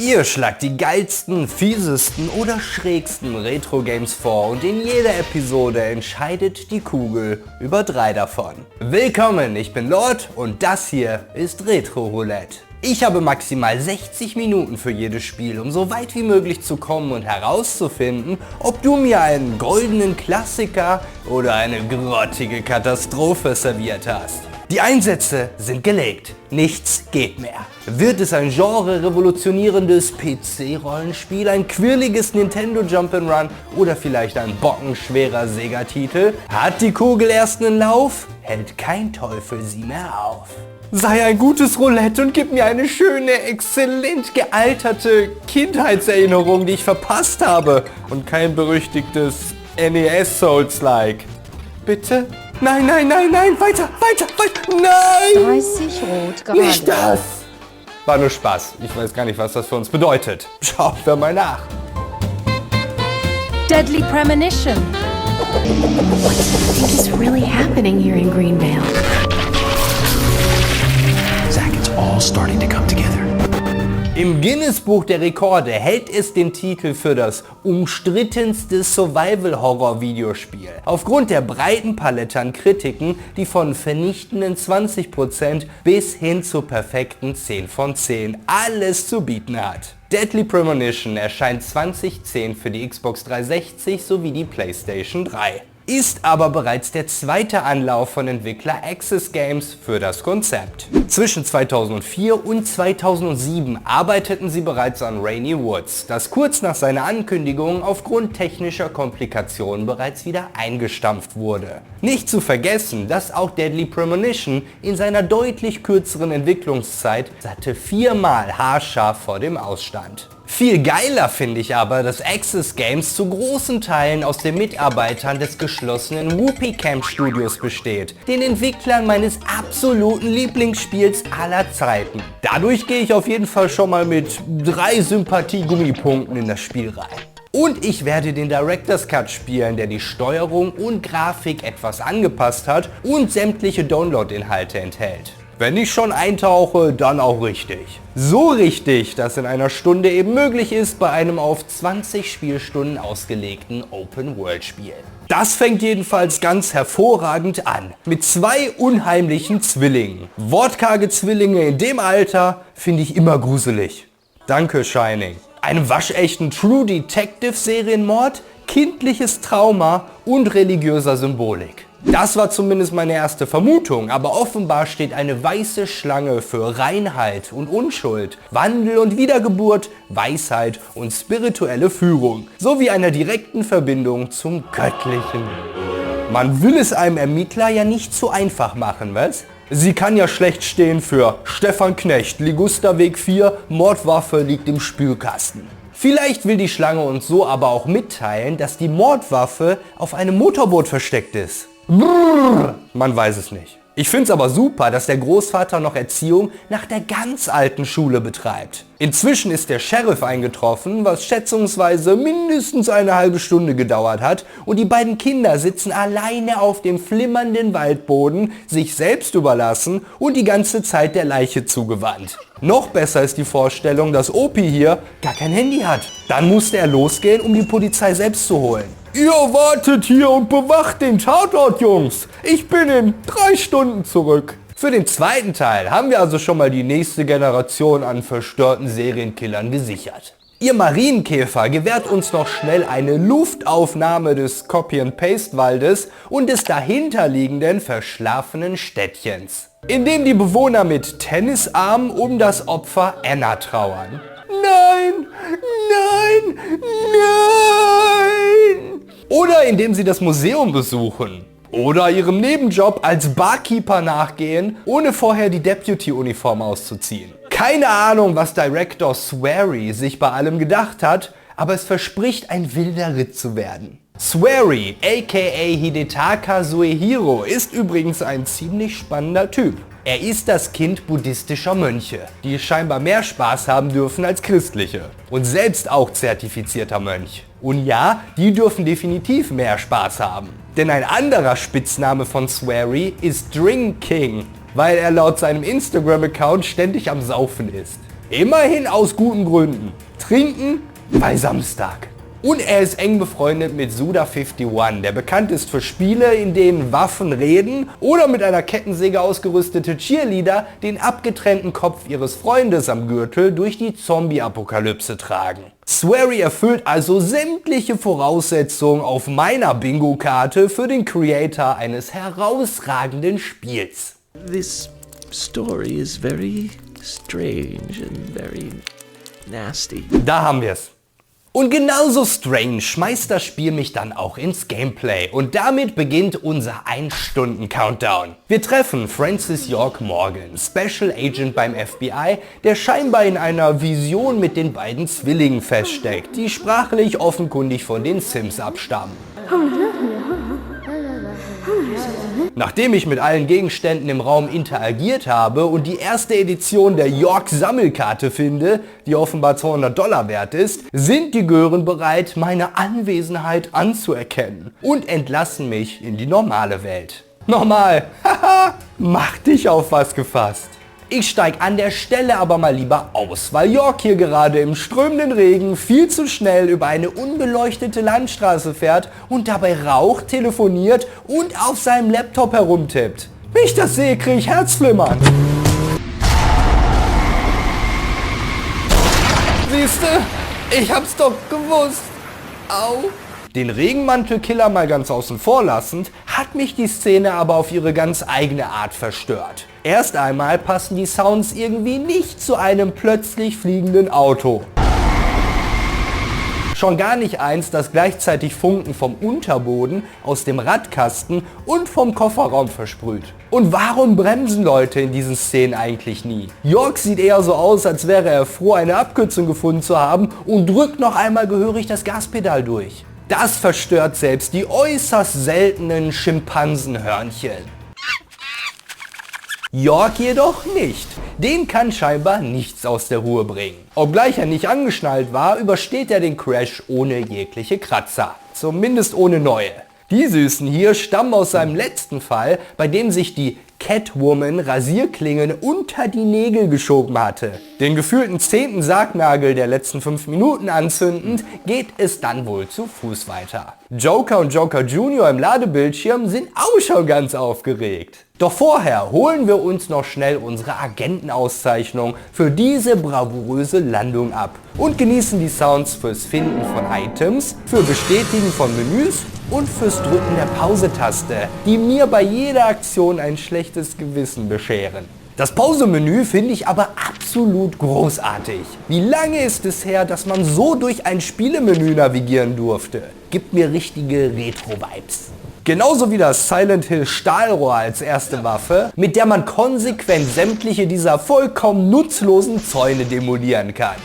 Ihr schlagt die geilsten, fiesesten oder schrägsten Retro-Games vor und in jeder Episode entscheidet die Kugel über 3 davon. Willkommen, ich bin Lord und das hier ist Retro Roulette. Ich habe maximal 60 Minuten für jedes Spiel, um so weit wie möglich zu kommen und herauszufinden, ob du mir einen goldenen Klassiker oder eine grottige Katastrophe serviert hast. Die Einsätze sind gelegt, nichts geht mehr. Wird es ein genre-revolutionierendes PC-Rollenspiel, ein quirliges Nintendo Jump'n'Run oder vielleicht ein bockenschwerer Sega-Titel? Hat die Kugel erst einen Lauf, hält kein Teufel sie mehr auf. Sei ein gutes Roulette und gib mir eine schöne, exzellent gealterte Kindheitserinnerung, die ich verpasst habe und kein berüchtigtes NES Souls-like. Bitte? Nein, nein, nein, nein, weiter, weiter, weiter, nein! 30 rot gerade. Nicht das! War nur Spaß. Ich weiß gar nicht, was das für uns bedeutet. Schauen wir mal nach. Deadly Premonition. What do you think is really happening here in Greenvale? Zach, it's all starting to come together. Im Guinness-Buch der Rekorde hält es den Titel für das umstrittenste Survival-Horror-Videospiel. Aufgrund der breiten Palette an Kritiken, die von vernichtenden 20% bis hin zu perfekten 10 von 10 alles zu bieten hat. Deadly Premonition erscheint 2010 für die Xbox 360 sowie die PlayStation 3. Ist aber bereits der zweite Anlauf von Entwickler Access Games für das Konzept. Zwischen 2004 und 2007 arbeiteten sie bereits an Rainy Woods, das kurz nach seiner Ankündigung aufgrund technischer Komplikationen bereits wieder eingestampft wurde. Nicht zu vergessen, dass auch Deadly Premonition in seiner deutlich kürzeren Entwicklungszeit satte 4-mal haarscharf vor dem Ausstand. Viel geiler finde ich aber, dass Access Games zu großen Teilen aus den Mitarbeitern des geschlossenen Whoopee Camp Studios besteht, den Entwicklern meines absoluten Lieblingsspiels aller Zeiten. Dadurch gehe ich auf jeden Fall schon mal mit 3 Sympathie-Gummipunkten in das Spiel rein. Und ich werde den Director's Cut spielen, der die Steuerung und Grafik etwas angepasst hat und sämtliche Download-Inhalte enthält. Wenn ich schon eintauche, dann auch richtig. So richtig, dass in einer Stunde eben möglich ist bei einem auf 20 Spielstunden ausgelegten Open-World-Spiel. Das fängt jedenfalls ganz hervorragend an. Mit 2 unheimlichen Zwillingen. Wortkarge Zwillinge in dem Alter finde ich immer gruselig. Danke, Shining. Einem waschechten True Detective Serienmord, kindliches Trauma und religiöser Symbolik. Das war zumindest meine erste Vermutung, aber offenbar steht eine weiße Schlange für Reinheit und Unschuld, Wandel und Wiedergeburt, Weisheit und spirituelle Führung, sowie einer direkten Verbindung zum Göttlichen. Man will es einem Ermittler ja nicht so einfach machen, was? Sie kann ja schlecht stehen für Stefan Knecht, Ligusterweg 4, Mordwaffe liegt im Spülkasten. Vielleicht will die Schlange uns so aber auch mitteilen, dass die Mordwaffe auf einem Motorboot versteckt ist. Brrr, man weiß es nicht. Ich finde es aber super, dass der Großvater noch Erziehung nach der ganz alten Schule betreibt. Inzwischen ist der Sheriff eingetroffen, was schätzungsweise mindestens eine halbe Stunde gedauert hat und die beiden Kinder sitzen alleine auf dem flimmernden Waldboden, sich selbst überlassen und die ganze Zeit der Leiche zugewandt. Noch besser ist die Vorstellung, dass Opie hier gar kein Handy hat. Dann musste er losgehen, um die Polizei selbst zu holen. Ihr wartet hier und bewacht den Tatort, Jungs. Ich bin in 3 Stunden zurück. Für den zweiten Teil haben wir also schon mal die nächste Generation an verstörten Serienkillern gesichert. Ihr Marienkäfer gewährt uns noch schnell eine Luftaufnahme des Copy-and-Paste-Waldes und des dahinterliegenden verschlafenen Städtchens, in dem die Bewohner mit Tennisarmen um das Opfer Anna trauern. Nein, nein, nein! Oder indem sie das Museum besuchen. Oder ihrem Nebenjob als Barkeeper nachgehen, ohne vorher die Deputy-Uniform auszuziehen. Keine Ahnung, was Director Swery sich bei allem gedacht hat, aber es verspricht ein wilder Ritt zu werden. Swery, aka Hidetaka Suehiro, ist übrigens ein ziemlich spannender Typ. Er ist das Kind buddhistischer Mönche, die scheinbar mehr Spaß haben dürfen als christliche. Und selbst auch zertifizierter Mönch. Und ja, die dürfen definitiv mehr Spaß haben. Denn ein anderer Spitzname von Swery ist Drink King, weil er laut seinem Instagram-Account ständig am Saufen ist. Immerhin aus guten Gründen. Trinken bei Samstag. Und er ist eng befreundet mit Suda51, der bekannt ist für Spiele, in denen Waffen reden oder mit einer Kettensäge ausgerüstete Cheerleader den abgetrennten Kopf ihres Freundes am Gürtel durch die Zombie-Apokalypse tragen. Swery erfüllt also sämtliche Voraussetzungen auf meiner Bingo-Karte für den Creator eines herausragenden Spiels. This story is very strange and very nasty. Da haben wir es. Und genauso strange schmeißt das Spiel mich dann auch ins Gameplay und damit beginnt unser 1-Stunden-Countdown. Wir treffen Francis York Morgan, Special Agent beim FBI, der scheinbar in einer Vision mit den beiden Zwillingen feststeckt, die sprachlich offenkundig von den Sims abstammen. Nachdem ich mit allen Gegenständen im Raum interagiert habe und die erste Edition der York-Sammelkarte finde, die offenbar $200 wert ist, sind die Gören bereit, meine Anwesenheit anzuerkennen und entlassen mich in die normale Welt. Normal, haha, mach dich auf was gefasst. Ich steige an der Stelle aber mal lieber aus, weil York hier gerade im strömenden Regen viel zu schnell über eine unbeleuchtete Landstraße fährt und dabei raucht, telefoniert und auf seinem Laptop herumtippt. Wenn ich das sehe, kriege ich Herzflimmern. Siehste, ich hab's doch gewusst. Au. Den Regenmantelkiller mal ganz außen vor lassend, hat mich die Szene aber auf ihre ganz eigene Art verstört. Erst einmal passen die Sounds irgendwie nicht zu einem plötzlich fliegenden Auto. Schon gar nicht eins, das gleichzeitig Funken vom Unterboden, aus dem Radkasten und vom Kofferraum versprüht. Und warum bremsen Leute in diesen Szenen eigentlich nie? York sieht eher so aus, als wäre er froh, eine Abkürzung gefunden zu haben und drückt noch einmal gehörig das Gaspedal durch. Das verstört selbst die äußerst seltenen Schimpansenhörnchen. York jedoch nicht. Den kann scheinbar nichts aus der Ruhe bringen. Obgleich er nicht angeschnallt war, übersteht er den Crash ohne jegliche Kratzer. Zumindest ohne neue. Die Süßen hier stammen aus seinem letzten Fall, bei dem sich die Catwoman Rasierklingen unter die Nägel geschoben hatte. Den gefühlten 10. Sargnagel der letzten 5 Minuten anzündend, geht es dann wohl zu Fuß weiter. Joker und Joker Jr. im Ladebildschirm sind auch schon ganz aufgeregt. Doch vorher holen wir uns noch schnell unsere Agentenauszeichnung für diese bravouröse Landung ab und genießen die Sounds fürs Finden von Items, für Bestätigen von Menüs und fürs Drücken der Pause-Taste, die mir bei jeder Aktion ein schlechtes Gewissen bescheren. Das Pause-Menü finde ich aber absolut großartig. Wie lange ist es her, dass man so durch ein Spielemenü navigieren durfte? Gibt mir richtige Retro-Vibes. Genauso wie das Silent Hill Stahlrohr als erste Waffe, mit der man konsequent sämtliche dieser vollkommen nutzlosen Zäune demolieren kann.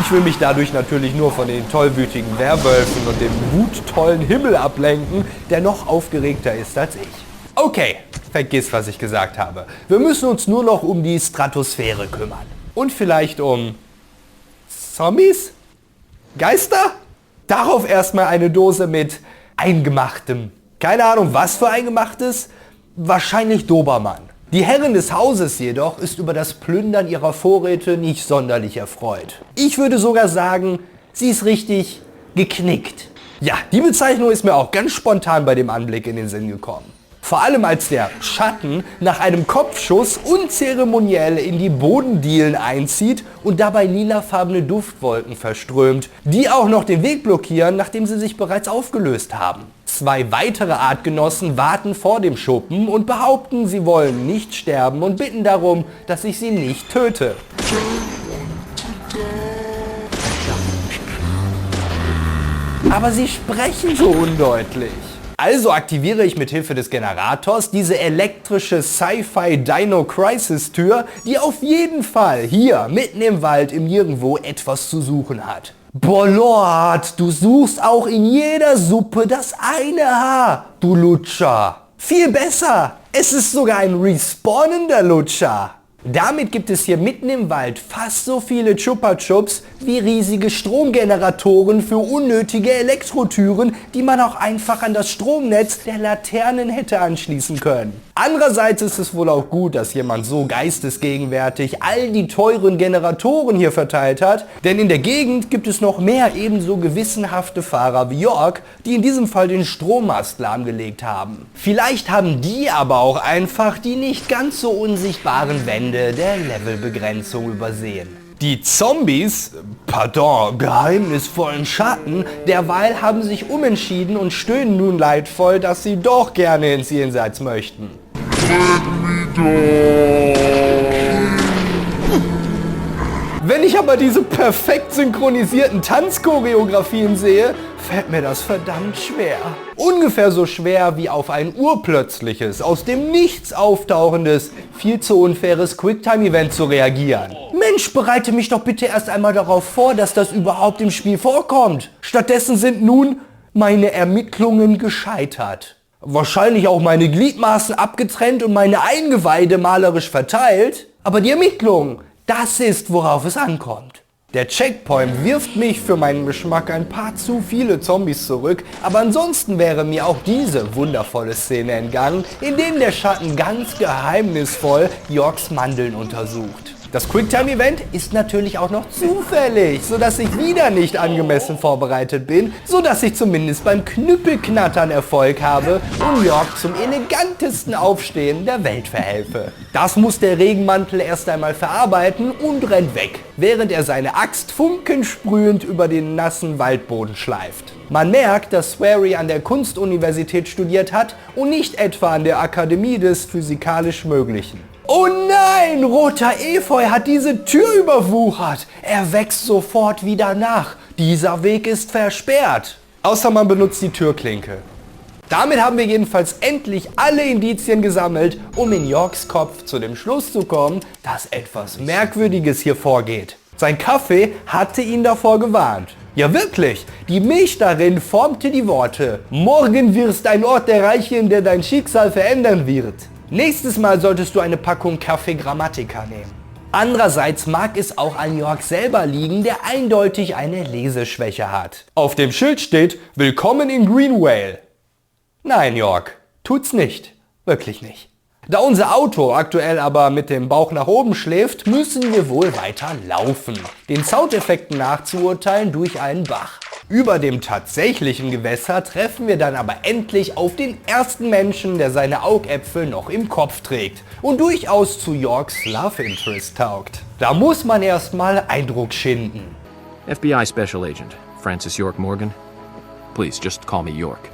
Ich will mich dadurch natürlich nur von den tollwütigen Werwölfen und dem wuttollen Himmel ablenken, der noch aufgeregter ist als ich. Okay, vergiss, was ich gesagt habe. Wir müssen uns nur noch um die Stratosphäre kümmern. Und vielleicht um Zombies? Geister? Darauf erstmal eine Dose mit Eingemachtem. Keine Ahnung, was für Eingemachtes? Wahrscheinlich Dobermann. Die Herrin des Hauses jedoch ist über das Plündern ihrer Vorräte nicht sonderlich erfreut. Ich würde sogar sagen, sie ist richtig geknickt. Ja, die Bezeichnung ist mir auch ganz spontan bei dem Anblick in den Sinn gekommen. Vor allem als der Schatten nach einem Kopfschuss unzeremoniell in die Bodendielen einzieht und dabei lilafarbene Duftwolken verströmt, die auch noch den Weg blockieren, nachdem sie sich bereits aufgelöst haben. 2 weitere Artgenossen warten vor dem Schuppen und behaupten, sie wollen nicht sterben und bitten darum, dass ich sie nicht töte. Aber sie sprechen so undeutlich. Also aktiviere ich mit Hilfe des Generators diese elektrische Sci-Fi Dino Crisis Tür, die auf jeden Fall hier mitten im Wald im Nirgendwo etwas zu suchen hat. Boah Lord, du suchst auch in jeder Suppe das eine Haar, du Lutscher. Viel besser, es ist sogar ein respawnender Lutscher. Damit gibt es hier mitten im Wald fast so viele Chupa Chups wie riesige Stromgeneratoren für unnötige Elektrotüren, die man auch einfach an das Stromnetz der Laternen hätte anschließen können. Andererseits ist es wohl auch gut, dass jemand so geistesgegenwärtig all die teuren Generatoren hier verteilt hat, denn in der Gegend gibt es noch mehr ebenso gewissenhafte Fahrer wie York, die in diesem Fall den Strommast lahmgelegt haben. Vielleicht haben die aber auch einfach die nicht ganz so unsichtbaren Wände der Levelbegrenzung übersehen. Die Zombies, geheimnisvollen Schatten, derweil haben sich umentschieden und stöhnen nun leidvoll, dass sie doch gerne ins Jenseits möchten. Wenn ich aber diese perfekt synchronisierten Tanzchoreografien sehe, fällt mir das verdammt schwer. Ungefähr so schwer wie auf ein urplötzliches, aus dem Nichts auftauchendes, viel zu unfaires Quicktime-Event zu reagieren. Mensch, bereite mich doch bitte erst einmal darauf vor, dass das überhaupt im Spiel vorkommt. Stattdessen sind nun meine Ermittlungen gescheitert. Wahrscheinlich auch meine Gliedmaßen abgetrennt und meine Eingeweide malerisch verteilt. Aber die Ermittlungen, das ist, worauf es ankommt. Der Checkpoint wirft mich für meinen Geschmack ein paar zu viele Zombies zurück, aber ansonsten wäre mir auch diese wundervolle Szene entgangen, in der der Schatten ganz geheimnisvoll Yorks Mandeln untersucht. Das Quicktime-Event ist natürlich auch noch zufällig, sodass ich wieder nicht angemessen vorbereitet bin, sodass ich zumindest beim Knüppelknattern Erfolg habe und York zum elegantesten Aufstehen der Welt verhelfe. Das muss der Regenmantel erst einmal verarbeiten und rennt weg, während er seine Axt funkensprühend über den nassen Waldboden schleift. Man merkt, dass Swery an der Kunstuniversität studiert hat und nicht etwa an der Akademie des physikalisch Möglichen. Oh nein, roter Efeu hat diese Tür überwuchert. Er wächst sofort wieder nach. Dieser Weg ist versperrt. Außer man benutzt die Türklinke. Damit haben wir jedenfalls endlich alle Indizien gesammelt, um in Yorks Kopf zu dem Schluss zu kommen, dass etwas Merkwürdiges hier vorgeht. Sein Kaffee hatte ihn davor gewarnt. Ja wirklich, die Milch darin formte die Worte: Morgen wirst ein Ort erreichen, der dein Schicksal verändern wird. Nächstes Mal solltest du eine Packung Kaffee Grammatica nehmen. Andererseits mag es auch an York selber liegen, der eindeutig eine Leseschwäche hat. Auf dem Schild steht: Willkommen in Greenvale. Nein, York, tut's nicht. Wirklich nicht. Da unser Auto aktuell aber mit dem Bauch nach oben schläft, müssen wir wohl weiter laufen. Den Soundeffekten nach zu urteilen durch einen Bach. Über dem tatsächlichen Gewässer treffen wir dann aber endlich auf den ersten Menschen, der seine Augäpfel noch im Kopf trägt und durchaus zu Yorks Love Interest taugt. Da muss man erstmal Eindruck schinden. FBI Special Agent, Francis York Morgan. Please, just call me York.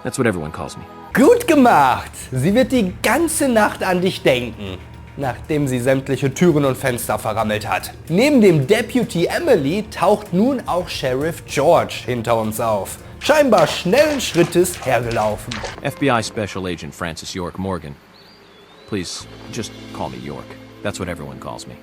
That's what everyone calls me. Gut gemacht! Sie wird die ganze Nacht an dich denken, nachdem sie sämtliche Türen und Fenster verrammelt hat. Neben dem Deputy Emily taucht nun auch Sheriff George hinter uns auf. Scheinbar schnellen Schrittes hergelaufen. FBI Special Agent Francis York Morgan. Please, just call me York. That's what everyone calls me.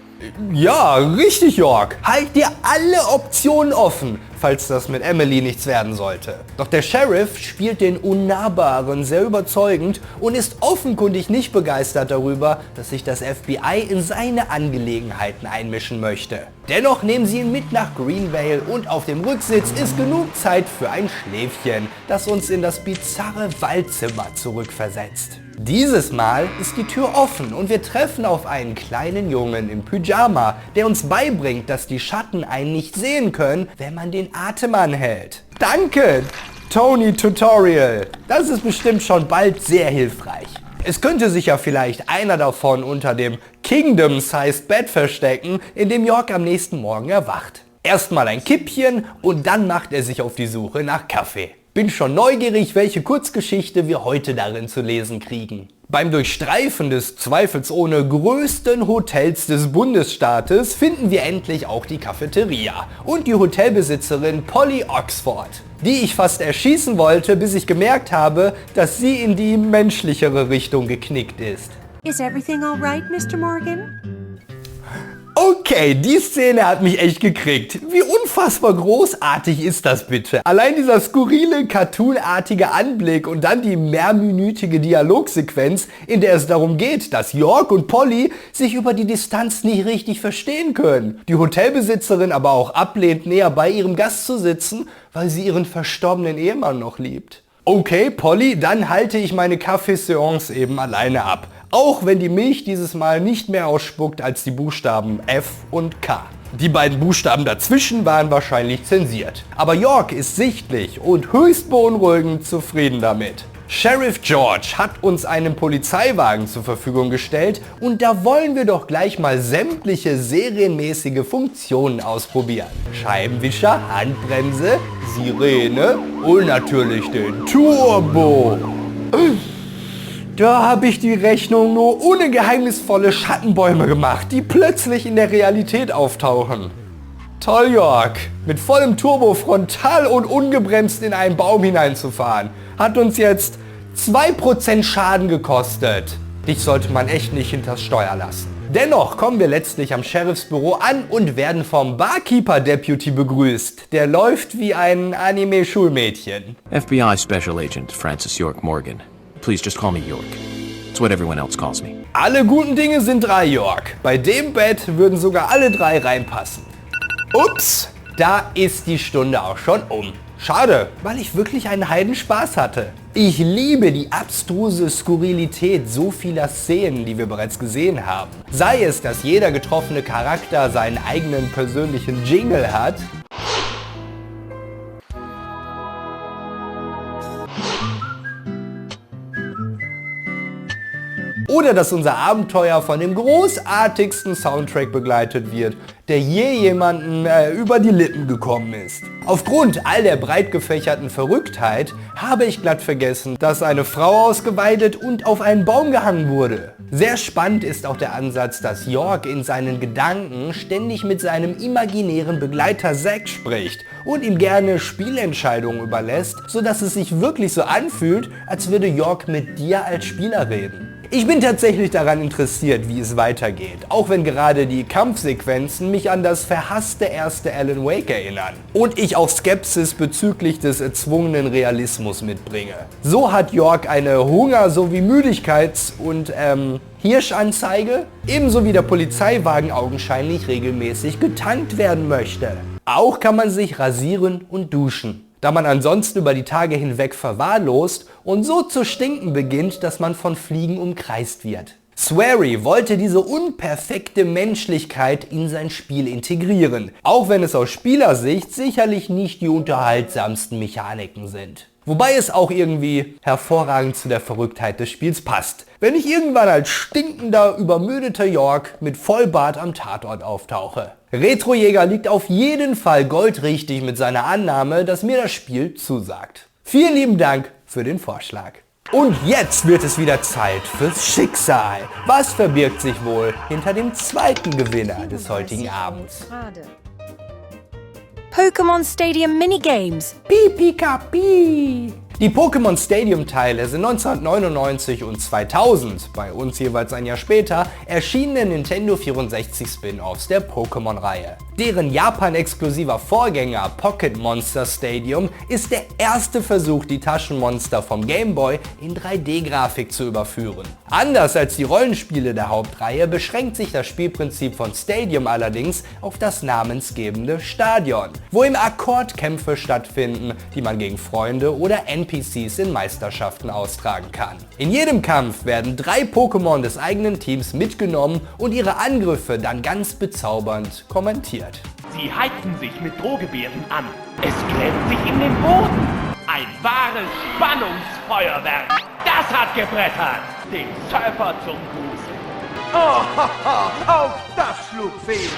Ja, richtig, York. Halt dir alle Optionen offen, falls das mit Emily nichts werden sollte. Doch der Sheriff spielt den Unnahbaren sehr überzeugend und ist offenkundig nicht begeistert darüber, dass sich das FBI in seine Angelegenheiten einmischen möchte. Dennoch nehmen sie ihn mit nach Greenvale und auf dem Rücksitz ist genug Zeit für ein Schläfchen, das uns in das bizarre Waldzimmer zurückversetzt. Dieses Mal ist die Tür offen und wir treffen auf einen kleinen Jungen im Pyjama, der uns beibringt, dass die Schatten einen nicht sehen können, wenn man den Atem anhält. Danke, Tony Tutorial. Das ist bestimmt schon bald sehr hilfreich. Es könnte sich ja vielleicht einer davon unter dem Kingdom-Sized Bett verstecken, in dem York am nächsten Morgen erwacht. Erstmal ein Kippchen und dann macht er sich auf die Suche nach Kaffee. Bin schon neugierig, welche Kurzgeschichte wir heute darin zu lesen kriegen. Beim Durchstreifen des zweifelsohne größten Hotels des Bundesstaates finden wir endlich auch die Cafeteria und die Hotelbesitzerin Polly Oxford, die ich fast erschießen wollte, bis ich gemerkt habe, dass sie in die menschlichere Richtung geknickt ist. Is everything all right, Mr. Morgan? Okay, die Szene hat mich echt gekriegt. Wie unfassbar großartig ist das bitte? Allein dieser skurrile, cartoonartige Anblick und dann die mehrminütige Dialogsequenz, in der es darum geht, dass York und Polly sich über die Distanz nicht richtig verstehen können. Die Hotelbesitzerin aber auch ablehnt, näher bei ihrem Gast zu sitzen, weil sie ihren verstorbenen Ehemann noch liebt. Okay, Polly, dann halte ich meine Kaffeeseance eben alleine ab. Auch wenn die Milch dieses Mal nicht mehr ausspuckt als die Buchstaben F und K. Die beiden Buchstaben dazwischen waren wahrscheinlich zensiert. Aber York ist sichtlich und höchst beunruhigend zufrieden damit. Sheriff George hat uns einen Polizeiwagen zur Verfügung gestellt und da wollen wir doch gleich mal sämtliche serienmäßige Funktionen ausprobieren. Scheibenwischer, Handbremse, Sirene und natürlich den Turbo. Da habe ich die Rechnung nur ohne geheimnisvolle Schattenbäume gemacht, die plötzlich in der Realität auftauchen. Toll, York. Mit vollem Turbo frontal und ungebremst in einen Baum hineinzufahren, hat uns jetzt 2% Schaden gekostet. Dich sollte man echt nicht hinters Steuer lassen. Dennoch kommen wir letztlich am Sheriffsbüro an und werden vom Barkeeper-Deputy begrüßt. Der läuft wie ein Anime-Schulmädchen. FBI Special Agent Francis York Morgan. Please just call me York. It's what everyone else calls me. Alle guten Dinge sind drei, York. Bei dem Bett würden sogar alle drei reinpassen. Ups, da ist die Stunde auch schon um. Schade, weil ich wirklich einen Heidenspaß hatte. Ich liebe die abstruse Skurrilität so vieler Szenen, die wir bereits gesehen haben. Sei es, dass jeder getroffene Charakter seinen eigenen persönlichen Jingle hat, oder dass unser Abenteuer von dem großartigsten Soundtrack begleitet wird, der je jemanden über die Lippen gekommen ist. Aufgrund all der breit gefächerten Verrücktheit habe ich glatt vergessen, dass eine Frau ausgeweidet und auf einen Baum gehangen wurde. Sehr spannend ist auch der Ansatz, dass York in seinen Gedanken ständig mit seinem imaginären Begleiter Zack spricht und ihm gerne Spielentscheidungen überlässt, sodass es sich wirklich so anfühlt, als würde York mit dir als Spieler reden. Ich bin tatsächlich daran interessiert, wie es weitergeht, auch wenn gerade die Kampfsequenzen mich an das verhasste erste Alan Wake erinnern und ich auch Skepsis bezüglich des erzwungenen Realismus mitbringe. So hat York eine Hunger- sowie Müdigkeits- und Hirschanzeige, ebenso wie der Polizeiwagen augenscheinlich regelmäßig getankt werden möchte. Auch kann man sich rasieren und duschen, da man ansonsten über die Tage hinweg verwahrlost und so zu stinken beginnt, dass man von Fliegen umkreist wird. Swery wollte diese unperfekte Menschlichkeit in sein Spiel integrieren, auch wenn es aus Spielersicht sicherlich nicht die unterhaltsamsten Mechaniken sind. Wobei es auch irgendwie hervorragend zu der Verrücktheit des Spiels passt, wenn ich irgendwann als stinkender, übermüdeter York mit Vollbart am Tatort auftauche. Retrojäger liegt auf jeden Fall goldrichtig mit seiner Annahme, dass mir das Spiel zusagt. Vielen lieben Dank für den Vorschlag. Und jetzt wird es wieder Zeit fürs Schicksal. Was verbirgt sich wohl hinter dem zweiten Gewinner des heutigen Abends? Pokémon Stadium Minigames. Pipi-Kapi! Die Pokémon Stadium Teile sind 1999 und 2000, bei uns jeweils ein Jahr später, erschienene Nintendo 64 Spin-offs der Pokémon-Reihe. Deren Japan-exklusiver Vorgänger Pocket Monster Stadium ist der erste Versuch, die Taschenmonster vom Game Boy in 3D-Grafik zu überführen. Anders als die Rollenspiele der Hauptreihe beschränkt sich das Spielprinzip von Stadium allerdings auf das namensgebende Stadion, wo im Akkord Kämpfe stattfinden, die man gegen Freunde oder NPCs in Meisterschaften austragen kann. In jedem Kampf werden 3 Pokémon des eigenen Teams mitgenommen und ihre Angriffe dann ganz bezaubernd kommentiert. Sie heizen sich mit Drohgebärden an. Es gräbt sich in den Boden. Ein wahres Spannungsfeuerwerk. Das hat gebrettert. Den Surfer zum Gruß. Oh, auch das schlug fehl.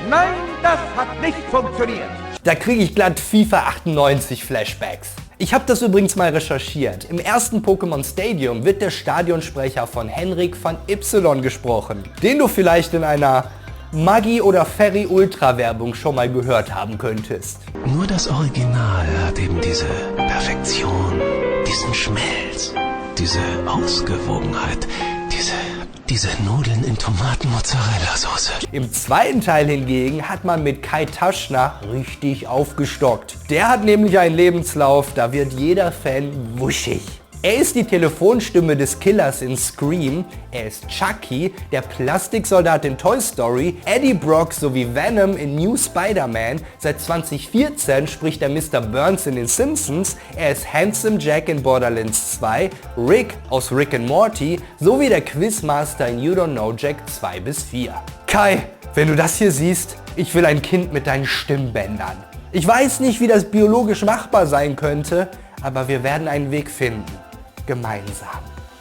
Nein, das hat nicht funktioniert. Da kriege ich glatt FIFA 98 Flashbacks. Ich habe das übrigens mal recherchiert. Im ersten Pokémon Stadium wird der Stadionsprecher von Henrik van Y gesprochen, den du vielleicht in einer Maggi oder Ferry Ultra Werbung schon mal gehört haben könntest. Nur das Original hat eben diese Perfektion, diesen Schmelz, diese Ausgewogenheit, diese Diese Nudeln in Tomaten-Mozzarella-Sauce. Im zweiten Teil hingegen hat man mit Kai Taschner richtig aufgestockt. Der hat nämlich einen Lebenslauf, da wird jeder Fan wuschig. Er ist die Telefonstimme des Killers in Scream, er ist Chucky, der Plastiksoldat in Toy Story, Eddie Brock sowie Venom in New Spider-Man, seit 2014 spricht er Mr. Burns in den Simpsons, er ist Handsome Jack in Borderlands 2, Rick aus Rick and Morty sowie der Quizmaster in You Don't Know Jack 2 bis 4. Kai, wenn du das hier siehst, ich will ein Kind mit deinen Stimmbändern. Ich weiß nicht, wie das biologisch machbar sein könnte, aber wir werden einen Weg finden. Gemeinsam.